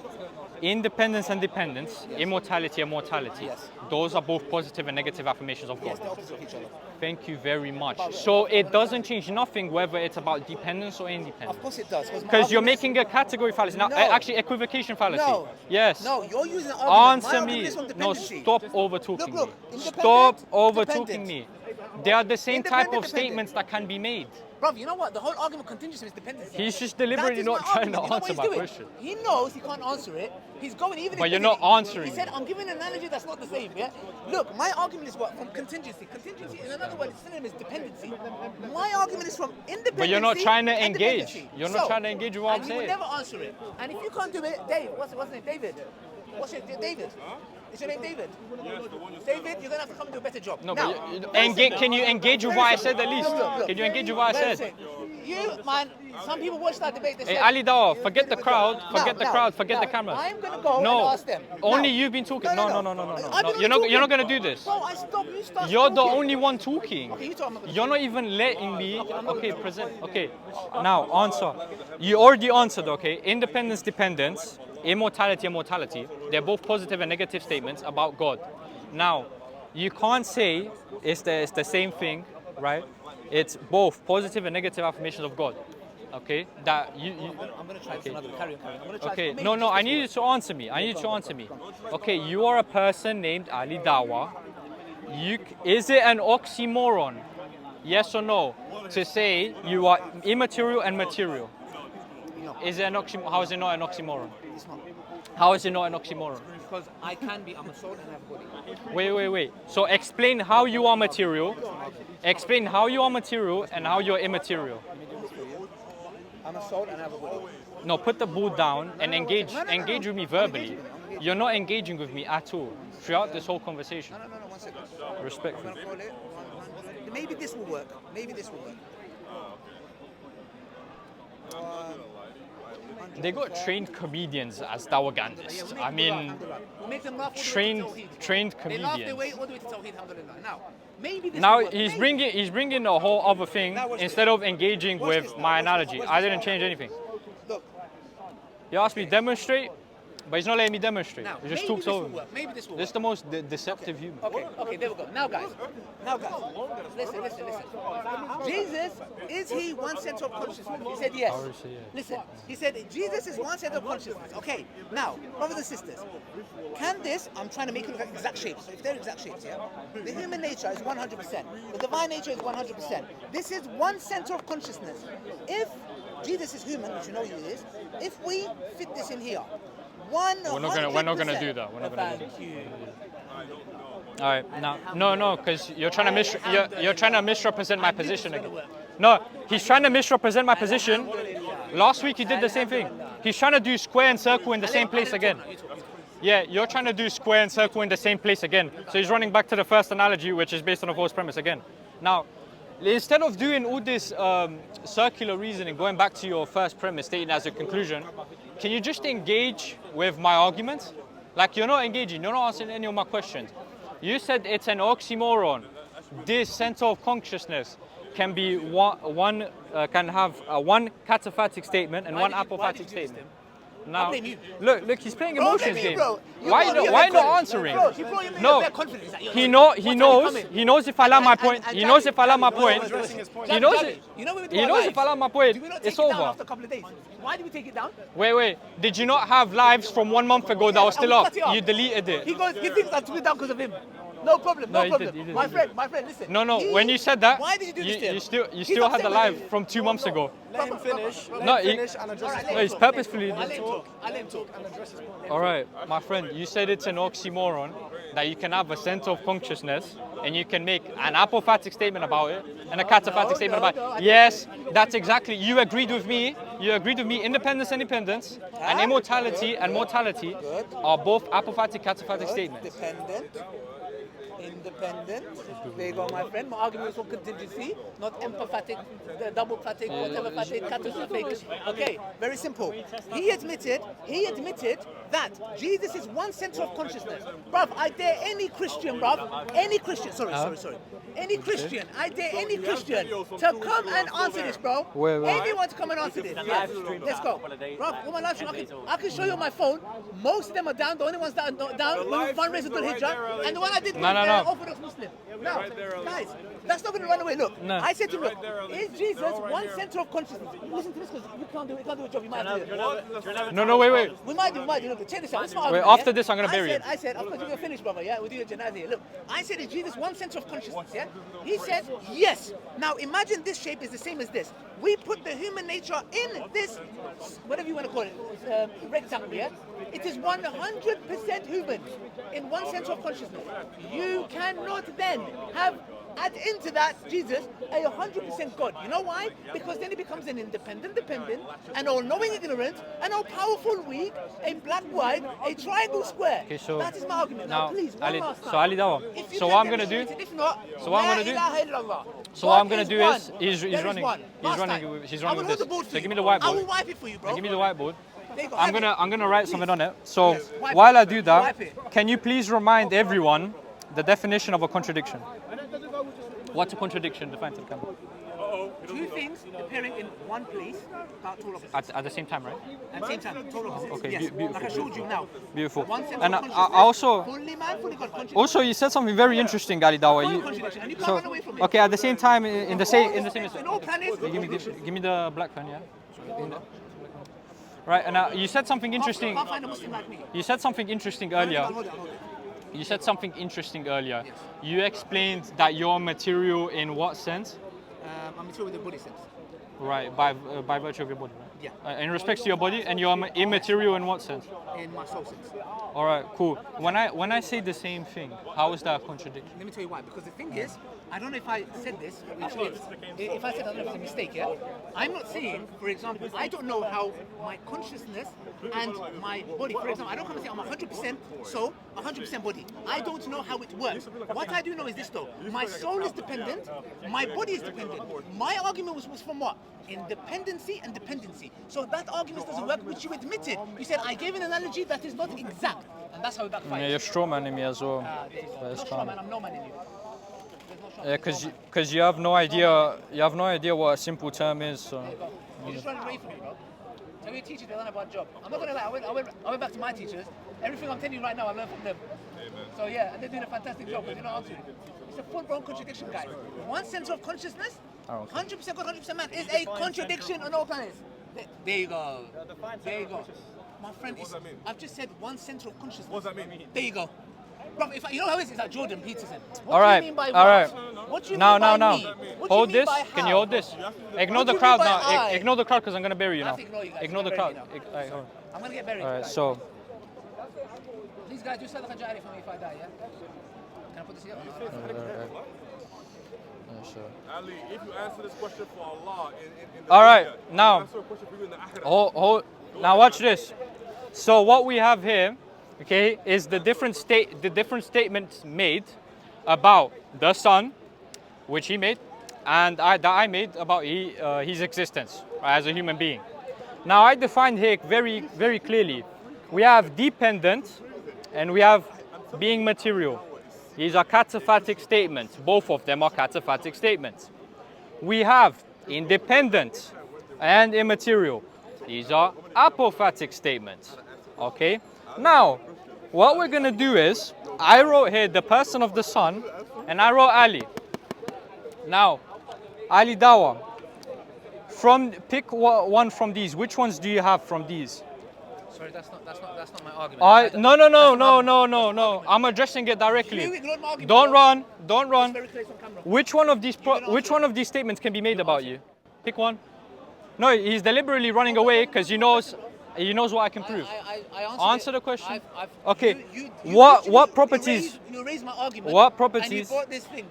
Independence and dependence, immortality and mortality.
Yes.
Those are both positive and negative affirmations of
Yes,
God.
they're opposite of each other.
Thank you very much. So it doesn't change nothing whether it's about dependence or independence.
Of course it does.
Because you're making a category fallacy. Now,
No.
actually, equivocation fallacy.
No.
Yes.
No, you're using an argument. My
Answer
argument
me.
is on
No,
dependency.
stop over talking
Look,
me.
independent,
Stop over talking
dependent.
me. they are the same type
Independent,
of statements that can be made.
Bruv, you know what? The whole argument of contingency is dependency.
He's just deliberately
That is
not
my
trying to
argument. You know
answer
what
my
he's doing?
question.
He knows he can't answer it. He's going even.
But
if
you're
he-
not answering
He said,
me.
"I'm giving an analogy that's not the same." Yeah. Look, my argument is what from contingency. Contingency, in another word, it's synonym is dependency. My argument is from independency.
But you're not trying to
and
engage.
dependency.
You're not trying to engage with what I'm
and he would
saying.
never answer it. And if you can't do it, Dave, what's his name? David. What's your David? Is your name David? David, you're gonna have to come and do a better job.
No,
now,
but can you engage with what I said at least? Can you engage with what I said?
You, man, some people watch that debate. They
Hey,
say,
Ali Dawah, forget the crowd, forget the crowd, forget the
now,
camera.
I'm gonna go and
No,
ask them.
only
Now.
you've been talking. No.
I've been
You're not
talking.
gonna do this.
Bro, I stop. You start.
You're the
talking.
only one talking.
Okay, you talk, I'm not gonna
You're
talk.
not even letting me. Okay, present. Okay, now answer. You already answered. Okay, independence, dependence, immortality, immortality. They're both positive and negative statements about God. Now, you can't say it's the same thing, right? It's both positive and negative affirmations of God. Okay, that you
I'm gonna try this another. Carry on. I'm gonna try.
okay,
maybe
no,
just
I
this
need you
word.
to answer me. I need you to answer me. Okay, you are a person named Ali Dawah. Is it an oxymoron? Yes or no? To say you are immaterial and material.
No,
Is it an oxymoron? How is it not an oxymoron?
it's not.
How is it not an oxymoron?
Because I can be. I'm a soul and I have a body.
Wait. So explain how you are material. Explain how you are material and how you're immaterial.
I'm a soul and I have a body.
No, put the ball down and engage
No.
engage with me
I'm
verbally.
engaging with him, I'm engaging.
You're not engaging with me at all throughout this whole conversation.
No, 1 second.
Respectfully.
I'm gonna call it 100. Maybe this will work. Maybe this will work.
They got trained comedians as dawagandists. I mean,
we'll make them laugh all the way to
trained
Tawheed. They laugh their way
comedians.
all the way to Tawheed, alhamdulillah. Now, maybe this
Now
will work.
he's
Maybe.
bringing a whole other thing
Now watch
instead of engaging
Watch
with
this now,
my
watch this,
analogy.
watch
I
this.
didn't change anything.
Look,
He asked me demonstrate, but he's not letting me demonstrate.
now,
He just
maybe
talks
this will
over me.
work. Maybe this will
This is
work.
the most deceptive human.
Okay, there we go. Now, guys, listen. Jesus, is he one center of consciousness? He said yes.
Obviously, yeah.
Listen, he said Jesus is one center of consciousness. Okay, now, brothers and sisters, can this, I'm trying to make it look like exact shapes. So if they're exact shapes, yeah? The human nature is 100%. The divine nature is 100%. This is one center of consciousness. If Jesus is human, which you know he is, if we fit this in here, 100%.
We're not gonna do that. We're not gonna do
Thank you.
All right, now, no, because you're trying to misrepresent my position again. No, he's trying to misrepresent my position. Last week he did the same thing. He's trying to do square and circle in the same place again. Yeah, you're trying to do square and circle in the same place again. So he's running back to the first analogy, which is based on a false premise again. Now, instead of doing all this circular reasoning, going back to your first premise, stating as a conclusion, can you just engage with my arguments? Like, you're not engaging, you're not answering any of my questions. You said it's an oxymoron. This center of consciousness can be can have one cataphatic statement and one
Why
apophatic
did you
statement.
this
Now,
blame you.
Look, he's playing
Bro,
emotions
blame you,
game.
bro.
Why not answering?
Bro, you brought him in
No,
with confidence. Like,
he
what time
knows.
coming?
He knows if I land my
And-
point.
and
He knows if I land my
Javi,
point.
addressing his point.
He knows
Javi,
it.
you know when we do
He
our
knows
lives,
if I land my point,
do we not take
it's
it down
over.
after a couple of days? Why did we take it down?
Wait. Did you not have lives from 1 month ago that was
And we
still up?
cut it off.
You deleted it.
He thinks I took it down because of him. No problem,
No,
no
he
problem.
did, he did,
My
he
friend, listen.
No.
He-
When you said that,
why did you do this to him?
you
He's
still had
upset
the
with
live
you.
from 2 months ago.
Let him finish.
No,
Let
he-
him finish and address his
Alright,
No, he's
talk.
purposefully.
I'll let him talk.
and address his point.
All right, my friend, you said it's an oxymoron that you can have a center of consciousness and you can make an apophatic statement about it and a cataphatic statement about it. Yes, that's exactly. You agreed with me. Independence and dependence and immortality and mortality are both apophatic, cataphatic statements.
Independent. There you go, my friend. My argument is for contingency, not empathic, double-phatic, whatever-phatic, catastrophic. Okay, very simple. He admitted that Jesus is one center of consciousness. Bruv, I dare any Christian, any Christian, any Christian, I dare any Christian to come and answer this, bro.
Wait.
Anyone to come and answer this. Yes. Let's go. Bruv, my live stream, I can show you on my phone. Most of them are down. The only ones that are down, one raised to Hijrah, and the one I did
No.
Orthodox Muslim. Now, guys, that's not going to run away. Look,
No.
I said to him, look, is Jesus one center of consciousness? Listen to this because you can't do a job. You might have to do it.
No, wait.
We might do. Look, check this out. This is my
Wait,
argument,
after
yeah?
this, I'm going to bury you.
I said, of course, you're going to finish, brother, yeah? We'll do your janazah here. Look, I said, is Jesus one center of consciousness, yeah? He said, yes. Now, imagine this shape is the same as this. We put the human nature in this, whatever you want to call it, rectangle, yeah? It is 100% human in one center of consciousness. You cannot then add into that Jesus a 100% God. You know why? Because then he becomes an independent, dependent, an all-knowing ignorant, an all-powerful weak, a black white, a triangle square.
Okay, so
that is my argument. Now, please, one
Ali,
last time.
so Ali Dawah.
If you
So
can
what I'm gonna do?
demonstrate it, if not,
So what I'm
La
gonna do?
ilaha illallah.
So what I'm
God
gonna
is
do
one.
is he's
There is
running
one. Last time.
he's
I
running
will
with
hold the
this.
board for
So
you.
give me the
I
whiteboard.
will wipe it for you, bro.
Give me the whiteboard.
There you go,
I'm
have it.
gonna write something on it. So
Yes, wipe
while
it.
I do that,
Wipe it.
can you please remind everyone the definition of a contradiction? What's a contradiction? Define to the camera.
Two things appearing in one place, about total opposites.
At the same time, right?
At the same time, total opposites.
Okay,
yes.
beautiful,
Like I showed you now.
Beautiful.
One center
And
of
I
consciousness,
also
fully man, fully God. Contradiction.
also you said something very interesting, Ali Dawah.
Full contradiction, and you can't
So
run away from it.
okay, at the same time, in the same
In all planets,
give me the black pen, yeah. Right, and you said something interesting.
Can't find a Muslim like me.
You said something interesting earlier.
Hold it.
You said something interesting earlier. You explained that you're material in what sense?
I'm material with the body sense.
Right, by virtue of your body, right?
Yeah.
In respect to your body, and you're immaterial in what sense?
In my soul sense.
All right, cool. When I say the same thing, how is that a contradiction?
Let me tell you why. Because the thing is, I don't know if I said this, if I said I don't know if it's a mistake, yeah? I'm not saying, for example, I don't know how my consciousness and my body, for example, I don't come and say I'm 100% soul, 100% body. I don't know how it works. What I do know is this though, my soul is dependent, my body is dependent. My argument was from what? Independency and dependency. So that argument doesn't work, which you admitted. You said, I gave an analogy that is not exact. And that's how it backfires.
Yeah, you're straw manning me as well.
No straw man, I'm no man in you.
Yeah, because you have no idea. You have no idea what a simple term is. So.
You're just running away from me, bro. Tell your teachers they don't have a job. I'm not gonna lie. I went back to my teachers. Everything I'm telling you right now, I learned from them. So yeah, and they're doing a fantastic job. But you know how to. It's a full-blown contradiction, guys. One center of consciousness, 100% God, 100% man, is a contradiction on all planets. There you go. There you go. My friend, I've just said one center of consciousness.
What does that mean?
There you go. Bro, you know how it is? It's like Jordan Peterson.
All right,
do you mean by
all right.
What do you
Now,
mean by
now.
me? What do you
Hold
mean
this.
by
Can you
how?
hold this? Ignore
What
the
do you
crowd
mean by
now.
I?
Ignore the crowd because I'm gonna bury you
I have
now.
to ignore you guys.
Ignore the
I'm
crowd.
gonna bury you now. I'm gonna get buried.
All right, so.
These guys do sadaqah jari for me if I die, yeah? Can I put this here?
Ali, if you answer this question for Allah in the
All right,
dunya,
now.
answer a question for you in the akhirah.
Hold. Now watch this. So what we have here, okay, is the different statements made about the sun, which he made, and that I made about his existence as a human being. Now I defined here very, very clearly. We have dependent and we have being material. These are cataphatic statements. Both of them are cataphatic statements. We have independent and immaterial. These are apophatic statements. Okay? Now, what we're going to do is, I wrote here the person of the sun, and I wrote Ali. Now, Ali Dawah, pick one from these. Which ones do you have from these?
Sorry, that's not my argument.
No. I'm addressing it directly.
You ignored my argument,
Don't
bro.
run. Don't run.
It's very clear on camera.
Which one of these statements can be made about you? Pick one. No, he's deliberately running away because he knows what I can prove.
I
Answer the question.
Okay.
What properties?
You raised my argument.
What properties?
And you brought this thing.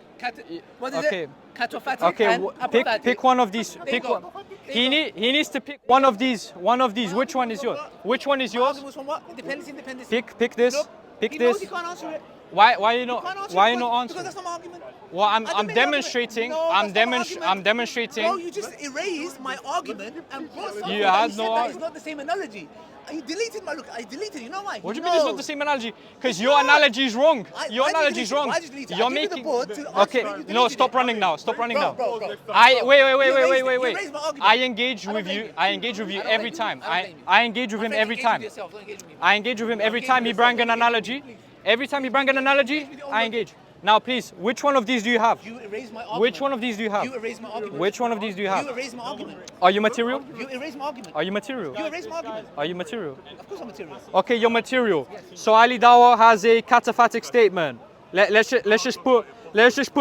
What is
Okay.
it? Cataphatic
Okay,
and apophatic.
pick one of these.
There you
Pick
go.
one.
There you go.
He needs to pick one of these. One of these. Which one is yours? Which one is
My
yours?
argument was from what? Independence.
Pick this.
Look,
Pick
he knows
this.
he can't answer it.
Why you
He can't
not?
answer
Why
it
you not
because
answering?
that's not my argument.
Well,
I
I'm
didn't make an
demonstrating.
argument. No, that's not my
I'm
argument.
demonstrating.
Bro, you just erased my argument and brought something
You
that
had
you
no
said that
ar-
is not the same analogy. You deleted my look. I deleted. You know why?
What do you
He
mean it's not
knows.
the same analogy? Because
It's
your
not.
analogy is wrong.
Why
Your
did you
analogy
delete
is
it?
wrong.
Why did you delete it?
You're
I gave you the
making.
board to answer
Okay,
it, you
no,
deleted
stop
it.
running now. Stop running now.
Bro.
Wait.
You erased
Wait.
my argument.
I engage
I don't
with
blame
you.
you.
I engage with you
I don't
every
blame you.
time.
I don't blame you.
I engage with
My
him
friend,
every
engage with
time.
yourself, don't engage with me.
I engage with him every
Engage
time
with
he
yourself,
bring an
don't engage with
analogy.
me, please.
Every time he bring an analogy,
Engage with your own
I
logic.
engage. Now, please, which one of these do you have?
You erase my argument.
Which one of these do you have?
You erase my argument.
Which one of these do you have?
You erase my argument.
Are you material?
You erase my argument.
Are you material?
You erase my argument.
Are you material?
Of course I'm material.
Okay, you're material. So Ali Dawah has a cataphatic statement. Let's just put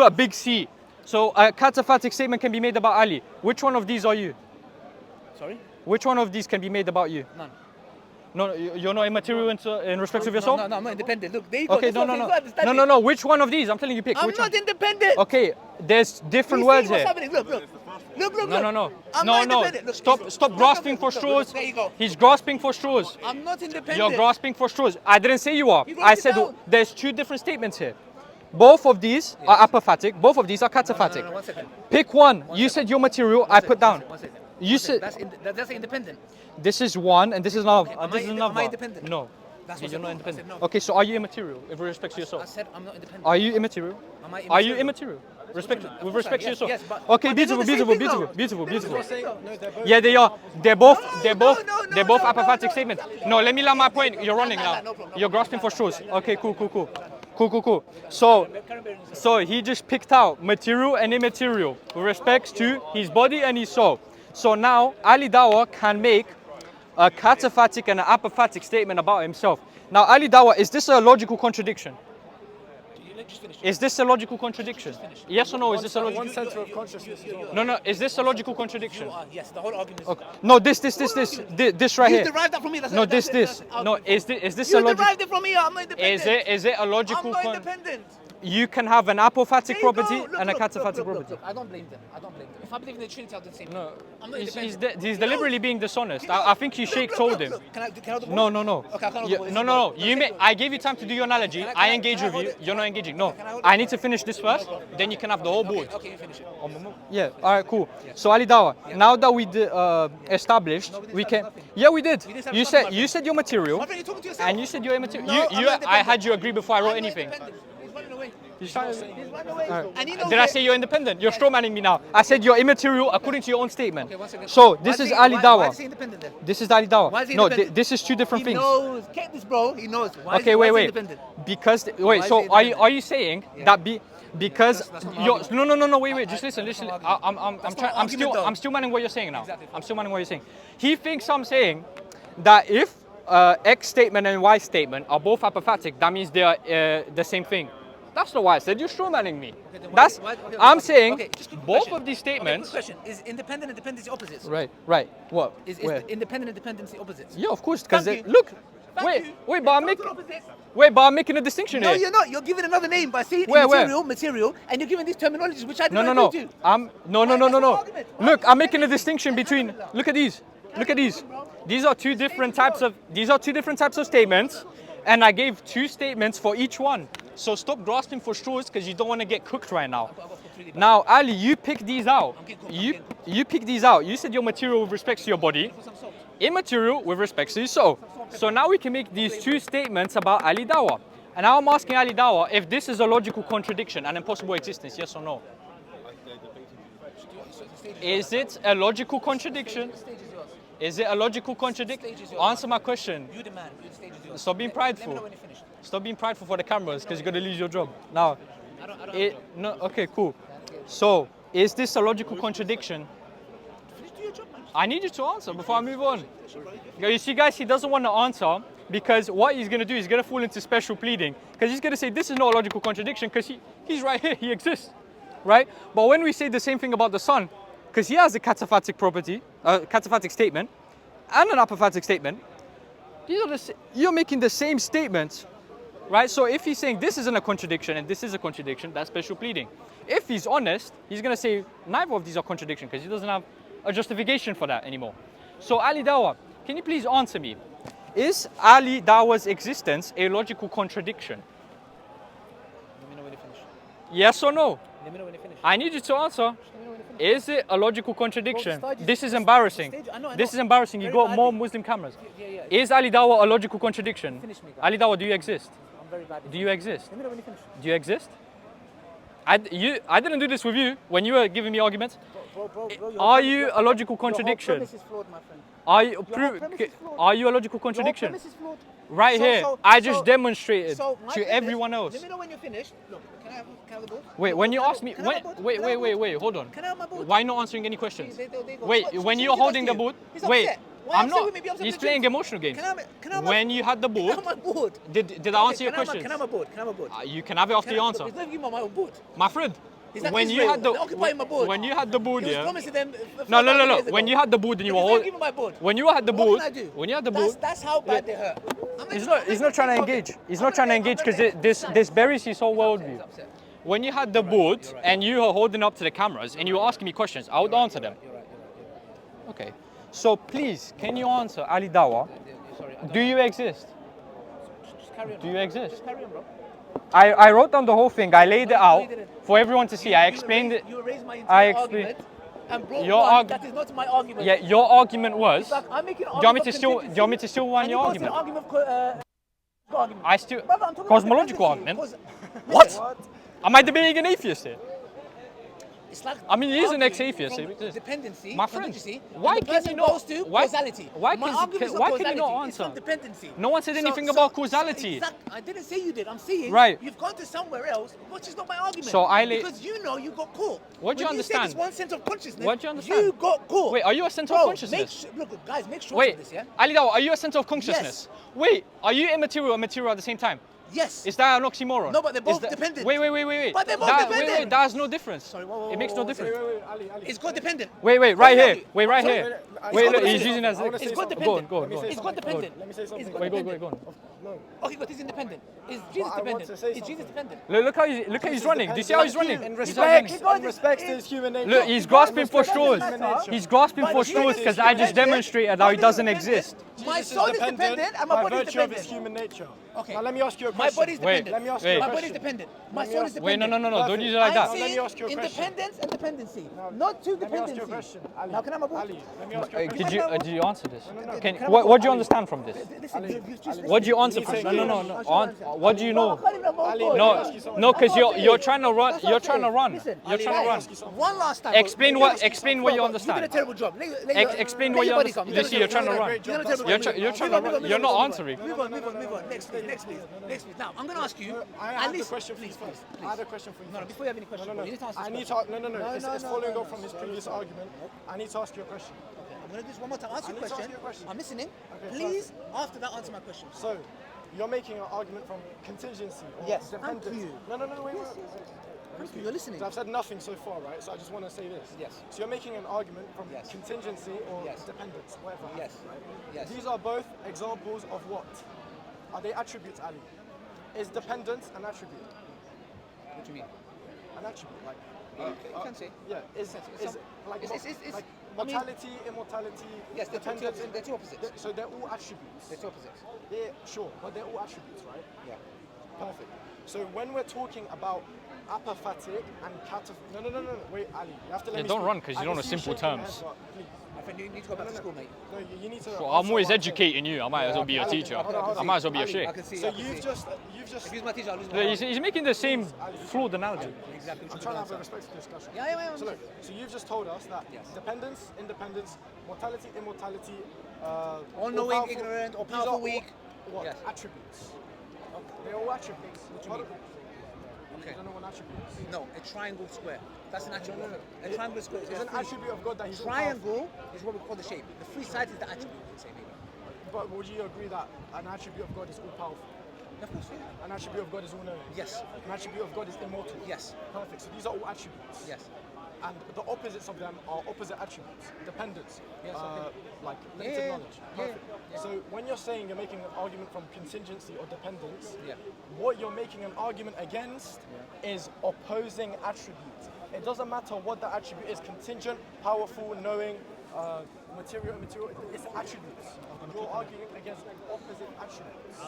a big C. So a cataphatic statement can be made about Ali. Which one of these are you?
Sorry?
Which one of these can be made about you?
None.
No, you're not immaterial in respect of yourself?
No, I'm not independent. Look, there you go.
Okay, no. Which one of these? I'm telling you, pick.
I'm
Which
not
one?
independent.
Okay, there's different
You see
words
what's
here.
happening? Look.
No.
I'm not independent. Look,
Stop grasping for straws.
There you go.
He's grasping for straws.
I'm not independent.
You're grasping for straws. I didn't say you are.
You wrote
I
it
said
down.
there's two different statements here. Both of these are apophatic. Both of these are cataphatic.
No, 1 second.
Pick one. You said your material. I put down.
1 second.
You said
That's independent.
this is one and this is another.
Am
This is
I
another.
independent?
No.
That's
Okay,
what
you're
I
not
said.
independent.
I said no.
Okay, so are you immaterial with respect to
I
yourself?
said I'm not independent.
Are you immaterial?
Am I
Are you
immaterial?
immaterial?
Of course
With
I
respect to
am.
yourself.
Yes, but-
Okay,
but they're not
beautiful.
the same thing, though.
No, they're both.
Yeah, they are. They're both
no,
apophatic
no.
statements. No, let me land my point. You're running now.
no problem.
You're grasping for straws. Okay, cool. So he just picked out material and immaterial with respects to his body and his soul. So now Ali Dawah can make a cataphatic and an apophatic statement about himself. Now Ali Dawah, is this a logical contradiction? Is this a logical contradiction? Yes or no? Is this a logical?
One center of consciousness as well.
No. Is this a logical contradiction?
Yes, the whole argument is.
Okay. No, this right
You
here.
derived that from me.
No, this. No, is this a
You
logical?
derived it from me. I'm not independent.
Is it a
I'm
logical?
not independent.
You can have an apophatic
There you go.
property
Look,
and a
look,
cataphatic
look,
property.
look. I don't blame them. If I believe in the Trinity, I'll do the same.
No,
I'm not
he's
independent.
deliberately being dishonest. I think you Sheikh told him.
Can I hold the ball?
No.
Okay, I can't hold the
You-
ball. It's
No.
a ball.
I gave you time to do your analogy.
Can
I
I
engage with
hold
you.
it?
You're not engaging. No,
Can I hold it?
I need to finish this first. Then you can have the whole board.
Okay, you finish it.
Yeah. All right. Cool. So Ali Dawah, now that we established,
didn't
we can.
establish nothing.
Yeah, we did.
didn't establish
You
nothing,
said
my
you
friend.
said you're material,
My friend, you're talking to yourself.
and you said you're immaterial.
No, I'm not
I had
independent.
you agree before I wrote
I'm not
anything.
independent. He's running away.
He's trying-
He's running away.
Alright.
And he knows
Did I
it.
say you're independent? You're straw manning me now. I said you're immaterial according to your own statement.
Okay, 1 second.
So
Why
this is
he-
Ali
Why
Dawah.
is he independent then?
This is Ali Dawah.
Why is he
No,
independent?
this is two different
He
things.
knows. Get this, bro. He knows. Why
Okay,
is he
wait.
independent?
Because
Why is
so
he
are you
independent?
saying
Yeah.
that because
That's not my
you're
argument.
no wait just listen.
That's not
I'm
That's
trying
not argument, though.
I'm still manning what you're saying now.
Exactly.
I'm still manning what you're saying. He thinks I'm saying that if X statement and Y statement are both apophatic, that means they are the same thing. That's not why I said you're straw manning me.
then why-
That's
why- okay,
I'm
okay,
saying
okay, just quick
both
question.
of these
Okay,
statements.
quick question. Is independent and dependency opposites?
Right. What?
Is
Where?
the independent and dependency opposites?
Yeah, of course. Because
Thank you.
look,
Thank you.
wait, but I'm
Those
making
are opposites.
a distinction
No,
here.
you're not. You're giving another name by saying
Where?
material, and you're giving these terminologies which I did
No.
not agree to.
No.
That's not argument.
Look, I'm making a distinction between. Look at these. These are two different types of statements, and I gave two statements for each one. So stop grasping for straws because you don't want to get cooked right now. Now, Ali, you pick these out. You pick these out. You said you're material with respect to your body, immaterial with respect to your soul. So now we can make these two statements about Ali Dawah. And now I'm asking Ali Dawah if this is a logical contradiction and impossible existence, yes or no? Is it a logical contradiction? Is it a logical contradiction? Answer my question.
You the man. You the stage is yours.
Stop being
Let me know
prideful.
when you finish.
Stop being prideful for the cameras because you're going to lose your job. Now,
I don't
no, okay, cool. So, is this a logical contradiction?
Just do your job, man.
I need you to answer before I move on. You see, guys, he doesn't want to answer because what he's going to do is going to fall into special pleading because he's going to say this is not a logical contradiction because he's right here, he exists, right? But when we say the same thing about the sun, because he has a cataphatic property, cataphatic statement, and an apophatic statement, you're making the same statements, right? So if he's saying this isn't a contradiction and this is a contradiction, that's special pleading. If he's honest, he's going to say neither of these are contradiction because he doesn't have a justification for that anymore. So Ali Dawah, can you please answer me? Is Ali Dawah's existence a logical contradiction?
Let me know when you finish.
Yes or no?
Let me know when you finish.
I need you to answer. Is it a logical contradiction?
Well, the stage
This is
the
embarrassing.
stage- I know.
This is embarrassing. You
Very
got
badly.
more Muslim cameras.
Yeah.
Is Ali Dawah a logical contradiction?
Finish me, guys.
Ali Dawah, do you exist?
I'm very bad.
Do you exist?
Let me know when you finish.
Do you exist? I didn't do this with you when you were giving me arguments.
Bro,
Are you a logical
Your whole
contradiction?
premise is flawed, my friend.
Are you
Your premise is flawed.
are you a logical
Your
contradiction?
premise is flawed.
Right
So-
here,
so-
I just
so-
demonstrated
so my
to
premise-
everyone else.
Let me know when you're finished. Look, can I have the board?
Wait,
Look,
when
can
you
I have
ask
the-
me,
can I have my board?
wait,
Can I have my board?
hold on.
Can I have my board?
Why not answering any questions?
There you go.
Wait,
So-
when
so
you're
he does
holding
to
the
you.
board,
He's
wait,
upset. Why
I'm
upset
not.
with me? Be upset
He's
with the
playing
truth.
emotional games.
Can I have
When you had the
Can I
board,
have my board?
did I answer your questions?
Can I have my board? Can I have my board?
You can have it after
Can
you
I-
answer.
He's not giving me my own board.
My friend,
He's like
when you
Israel.
had the
They're occupying my board.
when you had the board,
He was
yeah.
promising them.
No.
4,000 years ago.
When you had the board and you were
He's not
holding,
giving my board.
when you had the
What
board,
can I do?
when you had the board,
That's how bad they hurt.
he's not trying to engage. He's not trying to engage because this buries his whole worldview. When you had the board and you were holding up to the cameras and you were asking me questions, I would answer them.
You're right.
Okay. So please, can you answer Ali Dawah?
Sorry.
Do you exist?
Just carry on.
Do you exist?
Just carry on, bro.
I wrote down the whole thing. I laid it
No, you
out
didn't.
for everyone to see. I explained it.
You erased my
I
entire
explained-
argument and brought
Your
one
arg-
that is not my argument.
Yeah, your argument was.
It's like I'm making an
Do you want me
argument
to
of
still? Do you want me to still
contingency,
wind
and
your
you
argument?
can't say argument of argument.
I still.
Brother, I'm talking
Cosmological
about
argument.
dependency,
What? Am I debating an atheist here?
It's like
I mean, he is an
arguing
ex-atheist,
from
so it exists.
dependency,
My friend,
contingency,
why
and the
can you
person
not-
goes to
why-
causality.
why
My
can-
argument is not
why can you not
causality,
answer?
It's from dependency.
No one said anything about causality.
I didn't say you did. I'm saying
Right.
you've gone to somewhere else, which is not my argument.
So
because you know you got caught.
What do you
When You said
understand?
this one sense of consciousness.
What do you understand?
You got caught.
Wait, are you a center of
Bro,
consciousness?
Look, guys, make sure
Wait,
of this, yeah?
Ali Dawah, are you a center of consciousness? Wait, are you immaterial and material at the same time?
Yes.
Is that an oxymoron?
No, but they're
Is
both
that-
dependent.
Wait.
But they're both
Wait,
dependent.
that has no difference.
Sorry, whoa,
It makes no difference.
Wait, Ali.
It's codependent.
Wait, right
Sorry,
here.
Ali.
Wait, right
Sorry,
here.
wait,
Wait,
it's
look,
codependent.
he's using it as
I wanna
It's
say something.
codependent.
Go on.
It's codependent.
Let me say something.
It's
Wait, go
codependent.
on.
No.
Okay, but he's independent. Is Jesus
I want
dependent?
to say
Is Jesus
something.
dependent?
Look how he's running. Do you see how he's running?
In
Do you see how he's
respect,
running?
in respect to his human nature.
Look, he's grasping for straws.
Human nature.
He's grasping
But
for
Jesus
straws
is
because I just
dependent.
demonstrated how he doesn't
Jesus is
exist.
dependent. My
Jesus is
soul is dependent and my
by
body is
virtue of his
dependent.
human nature.
Okay.
Now let me ask you a
My
question.
body is
Wait,
dependent.
Let me ask
wait.
you a
My
question.
body is dependent. My
Let me
soul is
ask-
Wait,
dependent.
no, don't
Perfect.
use it like
I'm
that.
Let me
saying
ask you a question.
independence and dependency,
Now,
not two
Let me ask
dependency.
you a question. Ali.
Now can I have a book?
Ali, let me ask you a question.
Did you answer this?
Can I
What do you
Ali.
understand from this?
Listen, you've just
What do you answer
Need
from?
to
No.
engage.
What do you know?
Ali,
No, no, because you're trying to run.
That's what
You're
I'm
trying to
saying.
run.
Listen,
You're trying to
Ali,
run.
ask you something.
One last time.
Explain what you
You
understand.
did a terrible job.
Explain what you understand. You see, you're trying to run. You're trying to run. You're not answering.
Move on. Next, please. Now, I'm going to ask you.
I
at
have the
least-
question for you
please,
first.
please.
I had a question for you.
No,
first.
before you have any questions,
No.
you need to answer this
I need
question.
to. No. It's following up from his previous argument. I need to ask you a question.
I'm going to do this one more time. Ask
I
your
need to ask
question.
you a question.
I'm listening.
Okay,
Please, after that, answer my question.
So, you're making an argument from contingency or
Yes.
dependence.
Thank you.
No. Wait.
Thank you. You're listening.
So I've said nothing so far, right? So I just want to say this.
Yes.
So you're making an argument from
Yes.
contingency or
Yes.
dependence, whatever.
Yes. Yes.
These are both examples of what? Are they attributes, Ali? Is dependence an attribute?
What do you mean?
An attribute, like.
You can say.
Yeah. Is like
it's-
like
I mean-
mortality, immortality,
Yes, they're two
dependence.
opposites. They're two opposites.
So they're all attributes.
They're two opposites.
Yeah, sure, but they're all attributes, right?
Yeah.
Perfect. So when we're talking about apophatic and no, wait, Ali, you have to let
Yeah,
me
don't
speak.
run 'cause you
I
don't
can
know
see you
simple
shaking your
terms.
head, but please.
My friend, you need to go back to school, mate.
No, you need to.
Well, I'm
answer
always
what I'm
educating you. I might as well be your
Ali,
teacher.
hold on.
I might as well be a
Ali,
sheikh.
I can see.
saying. So
I can see.
you've just.
If he's my teacher, I'll lose my
Look,
mind.
he's making the same flawed analogy.
Exactly.
I'm trying to have a respectful discussion.
Yeah.
So look, so you've just told us that
Yes.
dependence, independence, mortality, immortality,
All-knowing,
all-powerful,
ignorant, or
these
powerful,
are all-
weak.
What?
Yes.
Attributes. They're all attributes.
What do you mean?
You
Okay.
don't know what an attribute is.
No, a triangle square. That's an attribute.
No.
A triangle square is
It's an
a free-
attribute of God that He's all powerful.
Triangle is what we call the shape. The three sides is the attribute. You can say maybe.
But would you agree that an attribute of God is all powerful?
Of course, yeah.
An attribute of God is all knowing?
Yes.
An attribute of God is immortal?
Yes.
Perfect. So these are all attributes.
Yes.
And the opposites of them are opposite attributes. Dependence.
Yes, okay.
Like limited
Yeah,
knowledge.
yeah,
Perfect.
yeah.
So when you're saying you're making an argument from contingency or dependence,
Yeah.
what you're making an argument against is opposing attributes. It doesn't matter what the attribute is, contingent, powerful, knowing, material, immaterial, it's attributes. You're arguing against opposite attributes.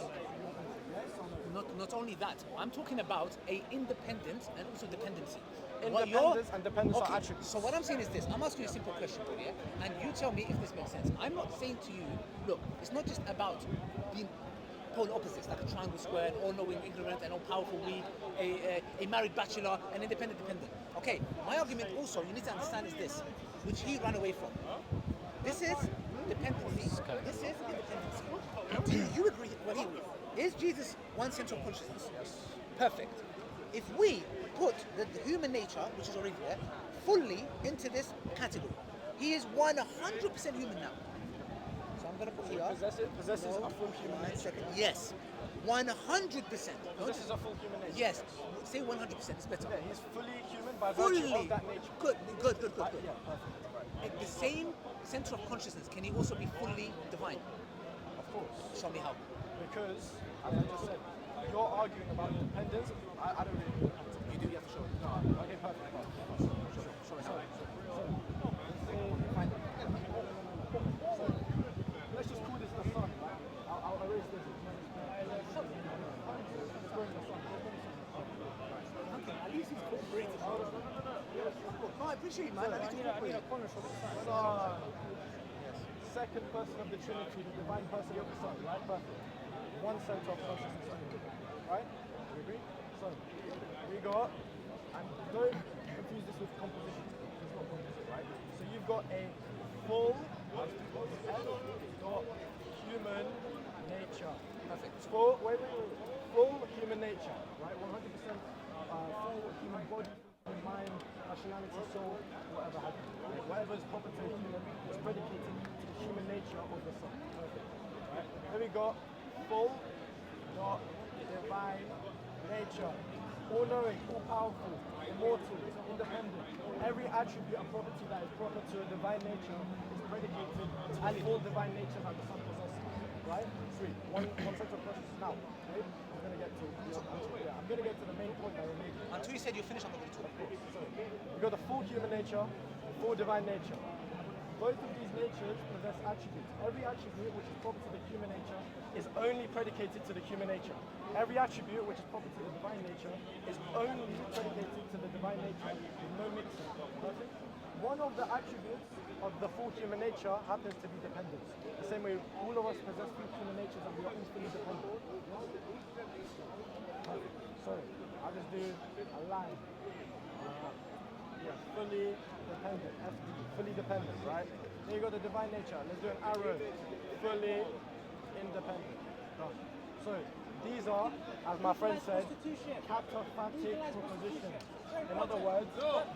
Not only that, I'm talking about a independence and also dependency.
Independence and dependence are attributes.
So what I'm saying is this: I'm asking you a simple question, yeah, and you tell me if this makes sense. I'm not saying to you, look, it's not just about being polar opposites, like a triangle square, an all-knowing ignorant, an all-powerful weak, a married bachelor, an independent dependent. Okay, my argument also, you need to understand is this, which he ran away from. This is dependency. This is independency. Do you agree? Well, he agrees. Is Jesus one center of consciousness?
Yes.
Perfect. If we put the human nature, which is already there, fully into this category, he is 100% human now. So I'm going to put here.
Possesses a full human nature.
Yes. 100%.
Possesses a full human nature.
Yes. Say 100%. It's better.
Yeah, he's fully human by virtue of that nature.
Good.
Yeah, perfect. Right.
The same center of consciousness, can he also be fully divine?
Of course.
Show me how.
Because, as I just said, you're arguing about independence. I don't really do that.
You do, you have to show it.
No. Okay, perfect.
Show me how.
Let's just call this the sun. I'll erase this.
At least he's cooperating. No, I appreciate it, man. I need a corner for the sun.
Son. Second person of the Trinity, the divine person of the Son, right? Perfect. One center of consciousness only. Right? We agree? So, we got, and don't confuse this with composition. It's not composition, right? So you've got a full, human nature.
Perfect.
Full human nature, right? 100% full human body, human mind, nationality, soul, whatever have you. Right? Whatever is proper to a human is predicated to the human nature of the Son. Perfect. Right? Then we got full, divine nature. All-knowing, all-powerful, immortal, independent. Every attribute and property that is proper to a divine nature is predicated as all divine natures that the Son possesses. Right? Sweet. One set of questions now. Okay? I'm gonna get to the main point that we're making.
Until you said you're finished, I'm not going to talk.
So, we've got the full human nature, full divine nature. Both of these natures possess attributes. Every attribute which is proper to the human nature is only predicated to the human nature. Every attribute which is proper to the divine nature is only predicated to the divine nature with no mixing. Perfect? One of the attributes of the full human nature happens to be dependence. The same way all of us possess full human natures and we are infinitely dependent. Perfect. So, I'll just do a line. Fully dependent, FD, fully dependent, right? Then you got the divine nature. Let's do an arrow. Fully independent. Done. So these are, as my friend said, cataphatic propositions. In other words,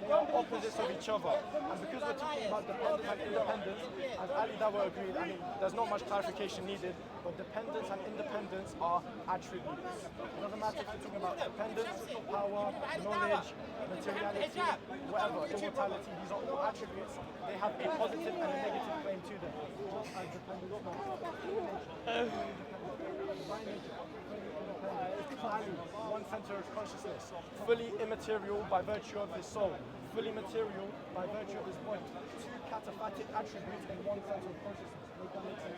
they are opposites of each other. And because we're talking about dependence and independence, as Ali Dawa agreed, I mean, there's not much clarification needed, but dependence and independence are attributes. It doesn't matter if you're talking about dependence, power, knowledge, materiality, whatever, immortality, these are all attributes. They have a positive and a negative claim to them. Just as dependence does. Divine nature. One center of consciousness, fully immaterial by virtue of his soul, fully material by virtue of his body. Two cataphatic attributes in one center of consciousness. Make that make sense?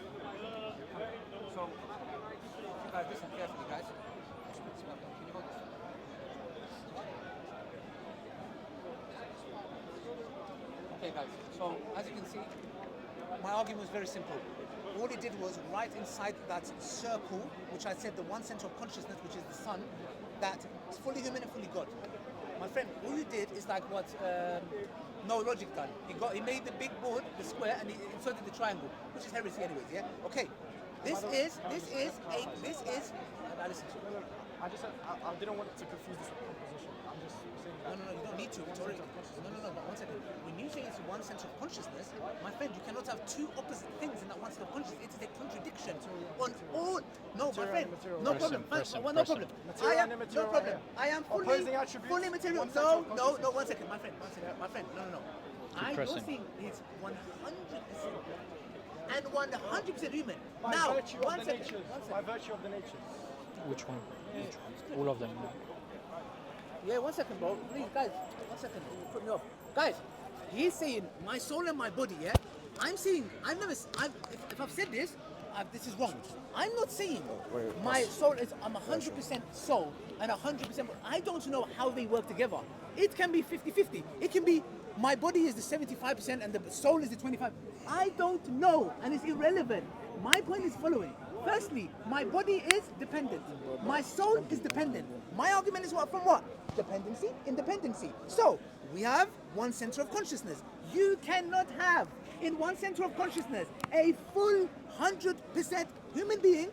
So, you guys listen carefully, guys. Can you hold this? Okay, guys. So, as you can see, my argument was very simple. All he did was write inside that circle, which I said the one center of consciousness, which is the sun, that is fully human and fully God. My friend, all you did is like what No Logic done. He made the big board, the square, and he inserted the triangle, which is heresy anyways, yeah? Okay. This is now listen to me.
I didn't want to confuse this with composition. I'm just saying that.
No, you don't need to. It's already, no, but one second. When you say it's one center of consciousness, my friend, you cannot have two opposite things in that one center of consciousness. It is a contradiction on all. No, my friend. No problem. No problem. No problem. I am fully material. No, one second, my friend. No. I don't think it's 100% and 100% human. Now, one second.
By virtue of the natures.
Which one? All of them.
Yeah, 1 second, bro. Please, guys, 1 second. Put me off. Guys, he's saying my soul and my body, yeah? I'm saying, if I've said this, this is wrong. I'm not saying my soul is, I'm 100% soul and 100%, I don't know how they work together. It can be 50-50. It can be my body is the 75% and the soul is the 25%. I don't know, and it's irrelevant. My point is following. Firstly, my body is dependent. My soul is dependent. My argument is what? From what? Dependency, independency. So, we have one center of consciousness. You cannot have in one center of consciousness, a full 100% human being,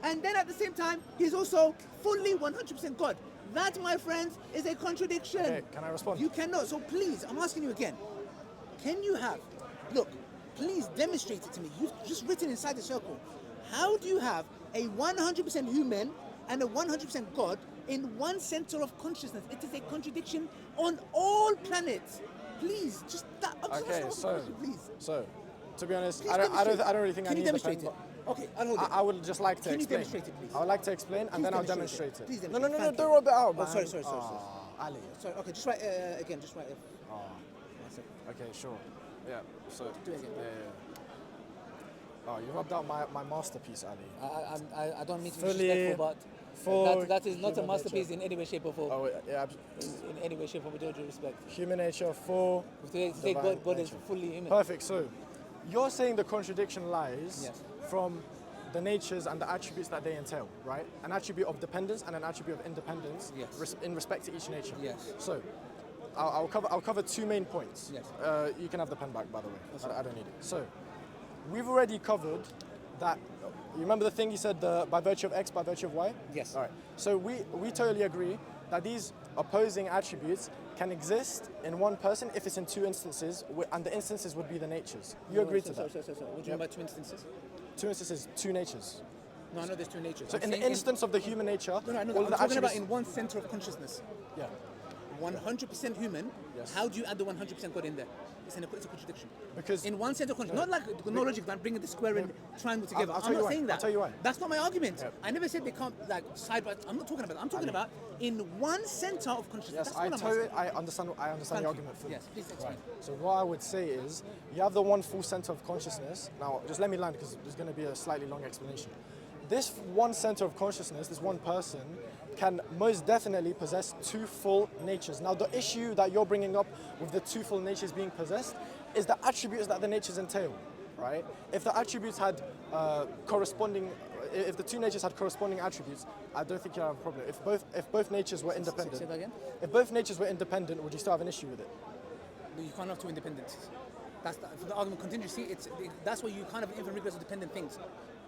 and then at the same time, he's also fully 100% God. That, my friends, is a contradiction.
Okay, can I respond?
You cannot. So please, I'm asking you again. Can you have, look, please demonstrate it to me. You've just written inside the circle. How do you have a 100% human and a 100% God in one center of consciousness? It is a contradiction on all planets. Please, just that.
Okay,
please.
So, to be honest,
Please
I don't
demonstrate
really think
Can
I
you
need the
demonstrate
pen,
it? Okay, I'll hold it.
I would just like to
Can you
explain.
demonstrate it, please?
I would like to explain, and
Please
then I'll
demonstrate
demonstrate it.
Please
No,
demonstrate. Thank
don't
you.
rub it out,
Oh,
man.
sorry.
Ali.
Sorry, okay, just write again, just write it.
Oh,
That's it.
okay, sure. Yeah, so.
Do it again.
Yeah. Oh, you rubbed out my masterpiece, Ali.
I don't mean to be
Fully
disrespectful,
for
but that is not a
human
masterpiece
nature.
in any way, shape, or form.
Oh, yeah,
In any way, shape, or form, with all due respect.
human nature for.
To say
divine
God is
nature.
fully human.
Perfect. So, you're saying the contradiction lies
Yes.
from the natures and the attributes that they entail, right? An attribute of dependence and an attribute of independence
Yes.
in respect to each nature.
Yes.
So, I'll cover 2 main points.
Yes.
You can have the pen back, by the way. I don't need it. So, we've already covered that. You remember the thing you said, by virtue of X, by virtue of Y?
Yes.
All right. So we totally agree that these opposing attributes can exist in one person if it's in 2 instances, and the instances would be the natures. You agree to that?
So. What do you mean by 2 instances?
2 instances, 2 natures.
No, I know there's 2 natures.
So
I'm
in the
saying
instance of the human nature,
No, I know.
all
I'm
the
talking about
attributes-
in one center of consciousness.
yeah.
100% human.
Yes.
How do you add the 100% God in there? It's a contradiction.
Because
In one center of consciousness, not like no logic, like bringing the square and triangle together.
I'll tell
I'm
you
not
why.
saying that.
I'll tell you why.
That's not my argument.
Yeah.
I never said they can't like side by. I'm not talking about that. I'm talking about in one center of consciousness.
yes,
That's what I'm asking.
I understand
Thank
the
you.
argument fully.
Yes, please explain.
So what I would say is, you have the one full center of consciousness. Now, just let me land because there's going to be a slightly long explanation. This one center of consciousness, this one person, can most definitely possess 2 full natures. Now, the issue that you're bringing up with the 2 full natures being possessed is the attributes that the natures entail, right? If the attributes had if the 2 natures had corresponding attributes, I don't think you have a problem. If both natures were independent,
Say that again?
if both natures were independent, would you still have an issue with it?
You can't have 2 independents. That's the argument continues. See, that's why you can't have infinite regress of dependent things.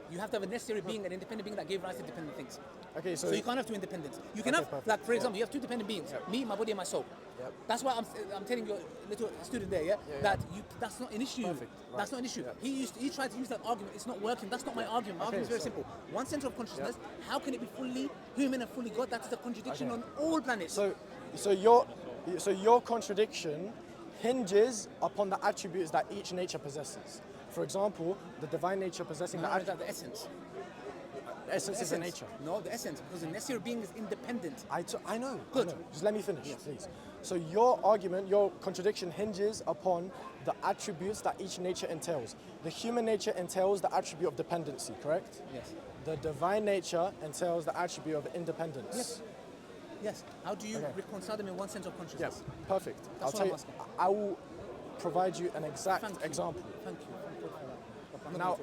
You have to have a necessary being, an independent being that gave rise to dependent things.
Okay,
So you can't have 2 independents. You can
Okay,
have,
perfect.
like for example, you have 2 dependent beings: me, my body, and my soul.
Yep.
That's why I'm telling your little student there, that that's not an issue.
Perfect, right.
That's not an issue.
Yeah.
He tried to use that argument. It's not working. That's not my argument. My
Okay,
argument is very
so-
simple. One center of consciousness. How can it be fully human and fully God? That is a contradiction on all planets.
So your contradiction hinges upon the attributes that each nature possesses. For example, the divine nature possessing
no,
the
that's
attribute.
the essence.
Essence is the nature.
No, the essence, because the necessary being is independent.
I know.
Good.
I know. Just let me finish, please. So your argument, your contradiction hinges upon the attributes that each nature entails. The human nature entails the attribute of dependency, correct?
Yes.
The divine nature entails the attribute of independence.
Yes. Yes. How do you
Okay.
reconcile them in one center of consciousness?
Yes, perfect.
That's
I'll
what
tell
I'm
you,
asking.
I will provide you an exact
Thank you.
example.
Thank you.
Now,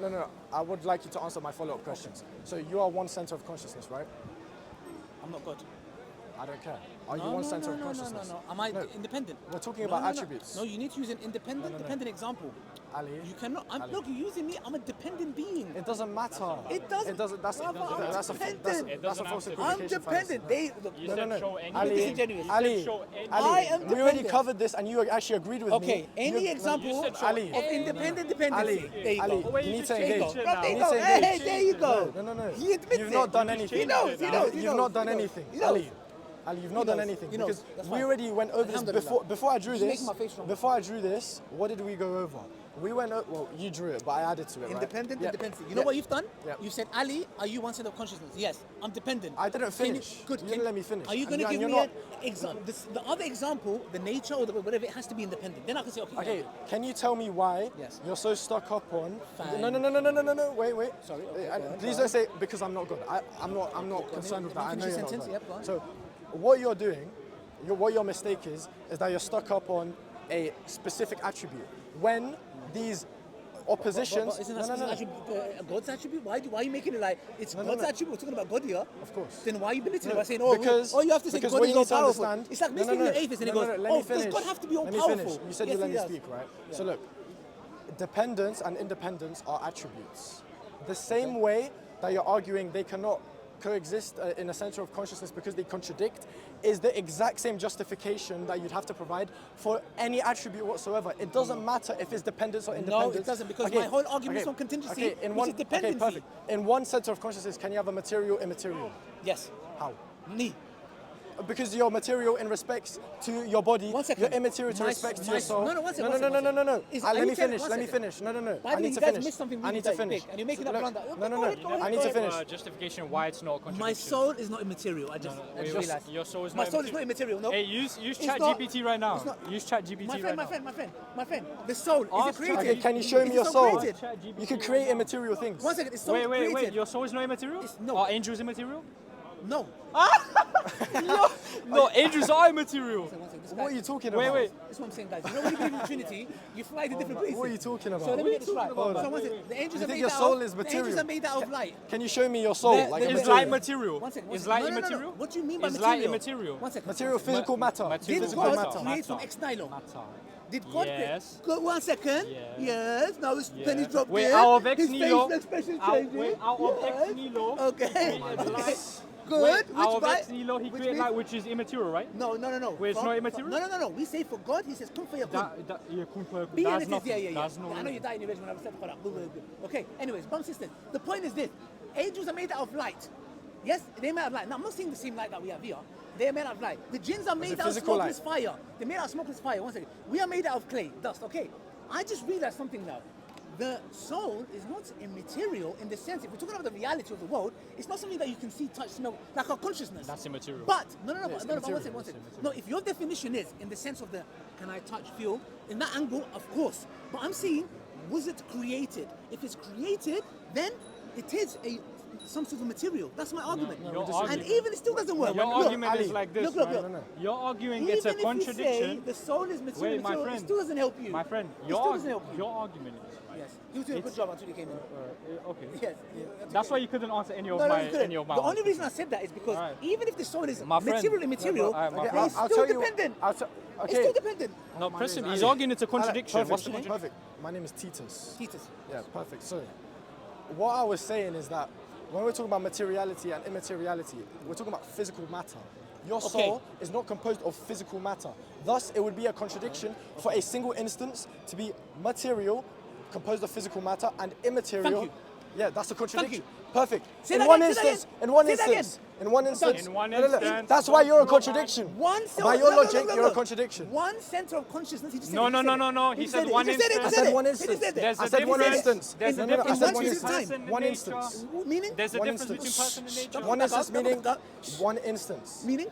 no, I would like you to answer my follow-up questions. So you are one center of consciousness, right?
I'm not God.
I don't care. Are you one center of consciousness?
No. Am I
No.
independent?
We're talking about attributes.
No, you need to use an independent, dependent example.
Ali,
You cannot.
Ali.
Look, you're using me. I'm a dependent being.
it doesn't matter.
It doesn't.
It doesn't. That's
Brother, I'm
that's a
dependent.
It
that's a
doesn't
false
have to be.
I'm
equivocation.
dependent. They look.
You
No,
said
no,
show
no.
any.
Ali,
disingenuous.
You
Ali,
said show any.
I am
we already
dependent.
covered this, and you actually agreed with me.
Okay, any
You-
example
said show
Ali.
of independent dependency?
Ali,
There you
Ali,
go.
Wait,
you
you
need
just
to engage.
changed it
There
now.
you
You
go.
need to
Hey,
engage.
there you go.
No.
He admits
You've
it.
not done
You
anything.
He knows. He knows.
You've not done anything.
He knows.
Ali, you've not
He
done
knows.
anything
He knows.
because
That's
we
fine.
already went over this
Alhamdulillah.
before I drew
Just
this.
making my face wrong.
Before I drew this, what did we go over? We went. Well, you drew it, but I added to it.
Independent,
right?
independence. You know what you've done?
Yeah.
You said, Ali, are you one center of consciousness? Yes, I'm dependent.
I didn't
Can you-
finish.
Good.
You didn't let me finish.
Are you
And
going to give
you're
me
not-
an example? The other example, the nature or whatever, it has to be independent. Then I can say, okay.
Okay, can you tell me why
Yes.
you're so stuck up on?
Fine.
No. Wait.
Sorry, okay,
And
go on,
please
go
don't say because I'm not good. I'm not concerned with that. I
Let me
know
finish
you're
the
not
sentence.
good.
Yep, go on.
So, what you're doing, what your mistake is that you're stuck up on a specific attribute when these oppositions.
But isn't that supposed to God's attribute? Why are you making it like it's
No,
God's
no.
attribute? We're talking about God here.
Of course.
Then why are you belittling it
No,
by saying, oh,
because-
you have to say
because
God
what
is
you
all
need to
powerful?
understand-
It's like me
No,
speaking
no.
to an atheist and he
No,
goes,
no, let
oh,
me finish.
does God have to be all
Let me
powerful?
finish. You said
Yes,
you let
he
me
does.
speak, right?
Yeah.
So look, dependence and independence are attributes. The same way that you're arguing they cannot coexist in a center of consciousness because they contradict is the exact same justification that you'd have to provide for any attribute whatsoever. It doesn't matter if it's dependence or independence.
No, it doesn't, because my whole argument is on contingency, which is dependency.
Okay, perfect. In one center of consciousness, can you have a material, immaterial?
Yes.
How?
Me.
Because you're material in respects to your body,
1 second.
you're immaterial to respects to your soul.
No, 1 second.
No.
Is-
Let
are
me
you
finish.
telling-
Let me
1
finish. No.
By the
I
way,
need
you
to
guys
finish.
missed something
I
really
need to finish.
big, and you're making a
Look,
blunder.
No.
Go ahead,
I need to finish.
Justification why it's not a contradiction.
My soul is not immaterial. I just realized.
Your soul is
My
not
soul is not immaterial. No.
Hey, use
It's
ChatGPT right now.
it's not-
Use ChatGPT
My
right
friend,
now.
my friend. The soul, is it
Ask
created?
Okay, can you show me
Is
your
the
soul?
created?
You can create immaterial things.
1 second, it's soul
Wait.
created.
Your soul is not immaterial?
no.
Are angels immaterial?
No.
No, angels are immaterial.
1 second, this
What are
guy-
you talking about?
Wait.
This is what I'm saying, guys. You know when you believe in Trinity, you fly to different places.
What are you talking about?
So let me get this right.
Hold on.
So 1 second, the angels
You
are
think
made
your
out
soul
of,
is
the angels
material?
are made out of light.
Can you show me your soul?
The-
Like
the-
a
Is
material.
light material?
1 second.
Is light
No.
immaterial?
What do you mean by
Is
material?
light immaterial?
1 second.
material, physical matter.
material.
Did
Physical
God
matter.
create from ex nihilo?
Matter.
Did God
Yes.
create? Go 1 second.
Yes.
Yes. Now his penny dropped
Wait,
there.
out of ex
His
nihilo.
facial expression
Out
changes.
of ex nihilo.
Okay.
Okay.
Good.
Wait,
Which
out of
by-
ex nihilo, he
which
created
means-
light, which is immaterial, right?
No.
Wait, it's not immaterial?
No. We say for God, he says, kun fayakun. Be
That's
and it is,
nothing.
yeah.
That's no.
I know you died in your rage when I said Quran. Good. Okay, anyways, brothers and sisters, the point is this. Angels are made out of light. Yes, they're made out of light. Now, I'm not saying the same light that we have here. They're made out of light. The jinns are made
it
out of
physical
smokeless fire. They're made out of smokeless fire. 1 second. We are made out of clay, dust. Okay. I just realized something now. The soul is not immaterial in the sense, if we're talking about the reality of the world, it's not something that you can see, touch, smell, like our consciousness.
That's immaterial.
But, no,
it's
but one
immaterial.
second. No, if your definition is in the sense of the, can I touch, feel, in that angle, of course. But I'm saying, was it created? If it's created, then it is some sort of material. That's my argument.
your argument-
And even it still doesn't work.
Your
Look,
argument is
Ali,
like this,
look.
right?
No.
You're arguing
even
it's a
if you say
contradiction.
the soul is material,
Wait, my
it
friend.
still doesn't help you.
My friend,
it still doesn't help you.
your argument is.
Yes, he was doing a good job until you came in.
Okay.
Yes.
That's why you couldn't answer any of
No,
my
you couldn't.
any of my.
The only
answers.
reason I said that is because
Alright.
even if the soul is
My friend.
material, immaterial,
Alright, my
it's
friend.
still dependent. It's
Okay.
still dependent.
No, Preston,
Ali.
he's arguing it's a contradiction.
Perfect,
What's the contradiction?
perfect. My name is Titus.
Titus.
Yeah, perfect. So, what I was saying is that when we're talking about materiality and immateriality, we're talking about physical matter. Your soul is not composed of physical matter. Thus, it would be a contradiction for a single instance to be material, composed of physical matter, and immaterial.
Thank you.
Yeah, that's a contradiction.
you.
Perfect.
Say
In
that
one
again, say that
instance,
again.
in one
Say that
instance, in one instance.
In one
No, no, no.
instance.
That's why you're a
No,
contradiction.
One cell,
By your
no,
logic,
no,
you're a contradiction.
One center of consciousness. He just said
No,
it,
no,
he
no,
said
no,
it.
no. He said one
He just said it,
instance.
he
I said one
He just
instance.
said it.
There's
I
a
said one
difference.
instance.
There's a
No, no, no, I
difference
said
In
one
one
instance.
instance.
person in
One
nature.
instance.
Meaning?
There's a
One
difference between
instance.
person and nature.
One instance meaning
Stop.
one instance.
Meaning?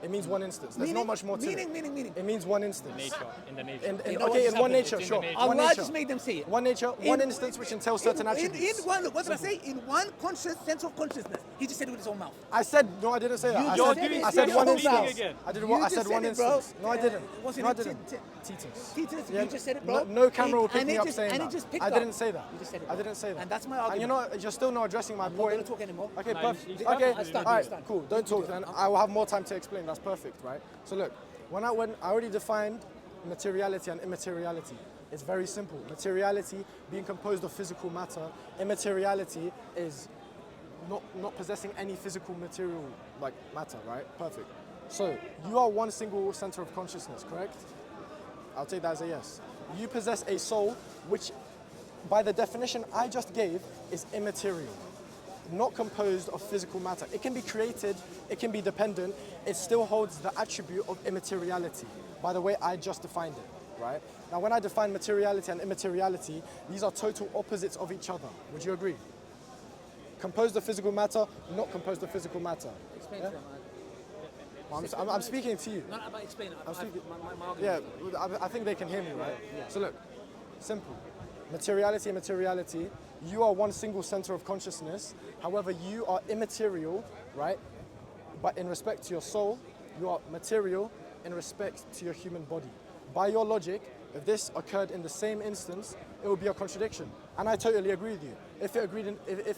It means one instance. There's
Meaning?
not much more to
Meaning,
it.
meaning.
It means one instance.
Nature, in the nature.
You know what
Okay,
just
in one
happened?
nature,
It's in
sure.
the nature.
One
Allah
nature.
just made them say it.
One nature, one instance which entails certain
in
attributes.
one, what did I say? In one conscious center of consciousness. He just said it with his own mouth.
I said no, I didn't say that. I
just
said,
said it.
I said
You're
one
just
instance.
again.
I did
You
what? I
just
said
said
one
it, bro.
instance. No, I didn't.
What's
No, I
it?
didn't.
Titus,
Titus.
you just said it, bro.
No camera will pick
And
me
it
up
just-
saying
and it
that.
just picked
I
up.
didn't say that.
You just said it,
I
bro.
didn't say that.
And that's my
And
argument.
you're still not addressing my
I'm not
point.
gonna talk anymore.
Okay,
No,
perfect.
he's
Okay,
I stand,
all
I
right,
stand.
cool. Don't talk then. I will have more time to explain. That's perfect, right? So look, when I already defined materiality and immateriality. It's very simple. Materiality being composed of physical matter. Immateriality is not possessing any physical material like matter, right? Perfect. So you are one single center of consciousness, correct? I'll take that as a yes. You possess a soul which, by the definition I just gave, is immaterial, not composed of physical matter. It can be created, it can be dependent, it still holds the attribute of immateriality, by the way I just defined it, right? Now when I define materiality and immateriality, these are total opposites of each other. Would you agree? Composed of physical matter, not composed of physical matter.
Explain
Yeah?
to them,
I'm speaking to you.
No, but explain it.
I'm speaking-
My argument.
Yeah, I think they can hear me, right? So look, simple. Materiality and materiality, you are one single center of consciousness. However, you are immaterial, right? But in respect to your soul, you are material in respect to your human body. By your logic, if this occurred in the same instance, it would be a contradiction. And I totally agree with you. If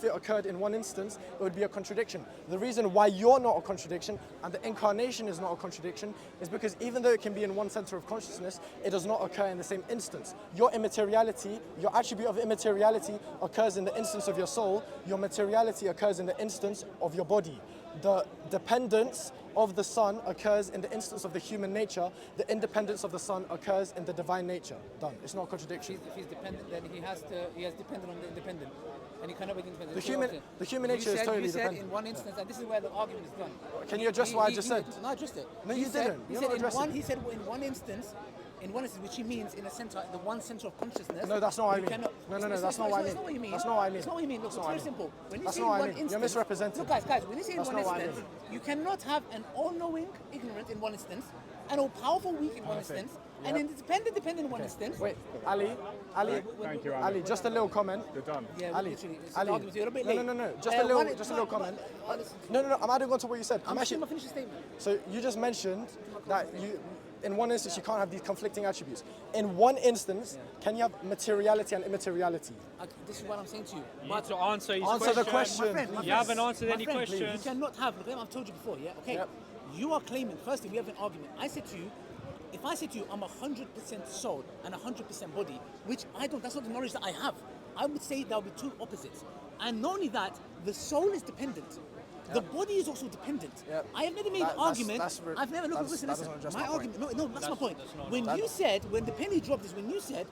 it occurred in one instance, it would be a contradiction. The reason why you're not a contradiction and the incarnation is not a contradiction is because even though it can be in one center of consciousness, it does not occur in the same instance. Your immateriality, your attribute of immateriality occurs in the instance of your soul. Your materiality occurs in the instance of your body. The dependence of the Son occurs in the instance of the human nature. The independence of the Son occurs in the divine nature. Done. It's not a contradiction.
If he's dependent, then he has dependent on the independent, and he cannot be independent.
The human nature is totally
you said
dependent.
in one instance, and this is where the argument is done.
Can you address what I just said?
No, I addressed it.
No, you
said-
didn't.
He
You're
said
not
in
addressing
one.
it.
He said in one instance, which he means in a center, the one center of consciousness.
No, that's not what I
you
mean.
cannot-
No,
it's-
that's not what I mean.
That's not what you mean.
That's not what I mean.
It's not what you mean. Look,
That's
it's
not what I
very
mean.
simple. When you
That's
say
not
in
what I
one
mean. You're
instance,
misrepresenting.
Look, guys, when you say in
That's
one
not what I
instance,
mean.
you cannot have an all-knowing ignorant in one instance, an all-powerful weak in one instance, an independent dependent in one instance.
Wait, Ali,
Thank you, Ali.
Ali, just a little comment.
You're done.
Yeah,
Ali,
literally, it's
Ali.
an argument. You're a bit
No,
late.
no, just a little
No,
comment.
listen.
No, I'm adding on to what you said.
I'm actually going to finish the statement.
So you just mentioned that in one instance, you can't have these conflicting attributes. In one instance, can you have materiality and immateriality?
This is what I'm saying to you.
You need to answer his
Answer the
question.
question.
My
You haven't
friend,
answered
my
any
friend,
questions.
You cannot have, look, I've told you before, yeah? Okay.
Yep.
You are claiming, firstly, we have an argument. I said to you, if I said to you, I'm 100% soul and 100% body, which I don't, that's not the knowledge that I have. I would say there will be two opposites. And not only that, the soul is dependent. The body is also dependent.
Yep.
I have never made
That-
an argument.
that's re-
I've never, look,
that's-
listen,
that
listen.
doesn't address
My
my point.
argument, no, that's my point.
not
When you said, when the penny dropped is when you said,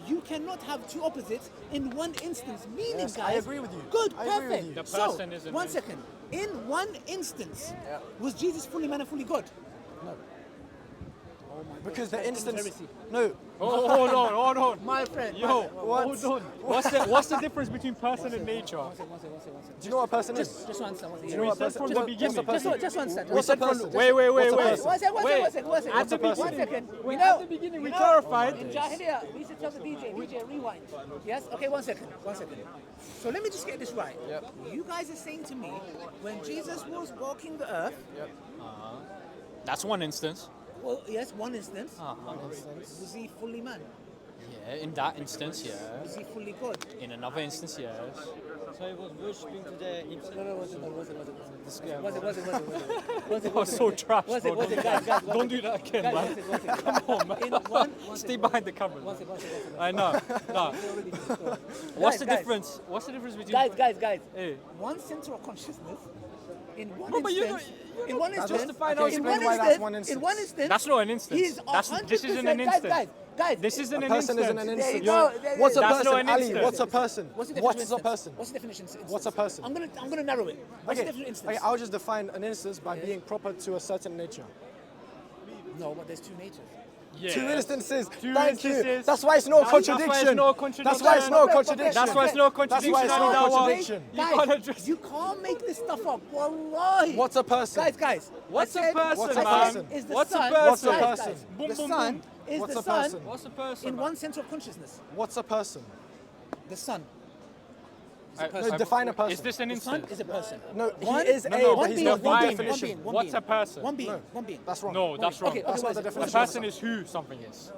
you cannot have two opposites in one instance, meaning,
Yes,
guys.
I agree with you.
Good,
I agree with
perfect.
you.
The
So,
person isn't
one
it?
second. In one instance,
Yeah.
was Jesus fully man and fully God?
No.
Oh my
Because
God,
the
that's
instance.
heresy.
No.
Oh, hold on.
My friend.
Yo,
What?
hold on. What's the difference between person and nature?
One second.
Do you know what a person is?
Just one second.
Do you know what a
said
person
from
is?
the
What's a
beginning.
person?
Just one second.
What's a person?
Wait.
What's a
One
person?
second.
Wait.
At the
beginning-
One second.
Wait,
You know,
at the beginning we
you know,
clarified.
In Jahiliyyah, we used to tell the DJ, rewind. Yes? Okay, one second. So let me just get this right.
Yep.
You guys are saying to me, when Jesus was walking the earth,
That's one instance.
well, yes, one instance,
Uh-huh.
was he fully man?
Yeah, in that instance, yes.
Was he fully God?
In another instance, yes.
So he was worshipping to the himself.
No, wasn't.
That was so trash,
Was
bro.
it, guys,
Don't do that again, man. Come on, man.
In one
Stay behind the camera.
One second.
I know. No. What's the
Guys,
difference? What's the difference between?
Guys.
Hey.
One center of consciousness. In one
No, but you
instance.
don't-
In one
That's
instance.
justified
Okay,
argument.
explain why that's one instance.
In one instance.
That's not an instance.
He's
This isn't an
100%.
instance.
Guys.
This isn't
A
an
person
instance.
isn't an
There you
instance.
go.
What's a
That's not
person?
an
Ali,
instance.
what's a person?
What's the definition
What
of
is a
instance?
person?
What's the definition of instance?
What's a person?
I'm gonna narrow it. What's the definition of instance?
Okay, I'll just define an instance by being proper to a certain nature.
No, but there's two natures.
Yeah.
Two instances.
Two
Thank you.
instances.
That's why it's no
That's why it's
contradiction.
no contradiction.
That's why it's no contradiction.
That's why it's no contradiction.
That's why it's no
Ali Dawah.
contradiction.
You can't address.
Guys, you can't make this stuff up. Wallahi.
What's a person?
Guys.
What's
I
a
said-
person,
What's a
I said
person?
is the
What's a
sun.
person?
What's a
Guys,
person?
Boom,
the
boom,
sun
boom.
is
What's
the
a
sun
person?
What's a person?
in one center of consciousness.
What's a person?
The sun.
No, define a person.
Is this an
The sun
instance?
is a person.
No,
One-
he is
no,
a,
no,
but he's
being,
not the
one being,
definition.
one being, one
What's
being.
a person?
One being.
No.
One being.
That's wrong.
No, that's wrong.
Okay,
That's not
one
the
second.
A
definition.
person is who something is.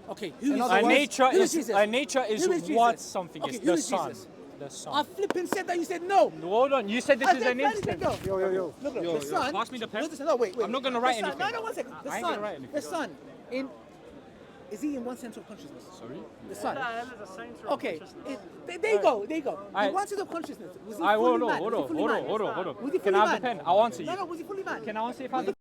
Okay, who
In
is
other
A
words,
nature
who
is
Jesus?
a nature is
Who is
what
Jesus?
something
Okay,
is.
who
The
is
sun.
Jesus?
The
I
sun.
flipping said that. You said no.
Hold on. You said this
I
is
said
an
no, you said
instance.
no.
Yo.
Look, the sun.
Pass me the pen.
Listen, no, wait.
I'm not gonna write
The sun-
anything.
No, one second. The
I ain't
sun.
gonna write anything.
The sun. Is he in one center of consciousness?
Sorry?
The sun. Okay. There you go. In
Alright.
one center of consciousness. Was he
I
fully
hold
man?
on.
Was he fully man?
Hold on.
Was he
Can
fully
I have
man?
the pen? I'll answer
No,
you.
was he fully man?
Can I answer if I have the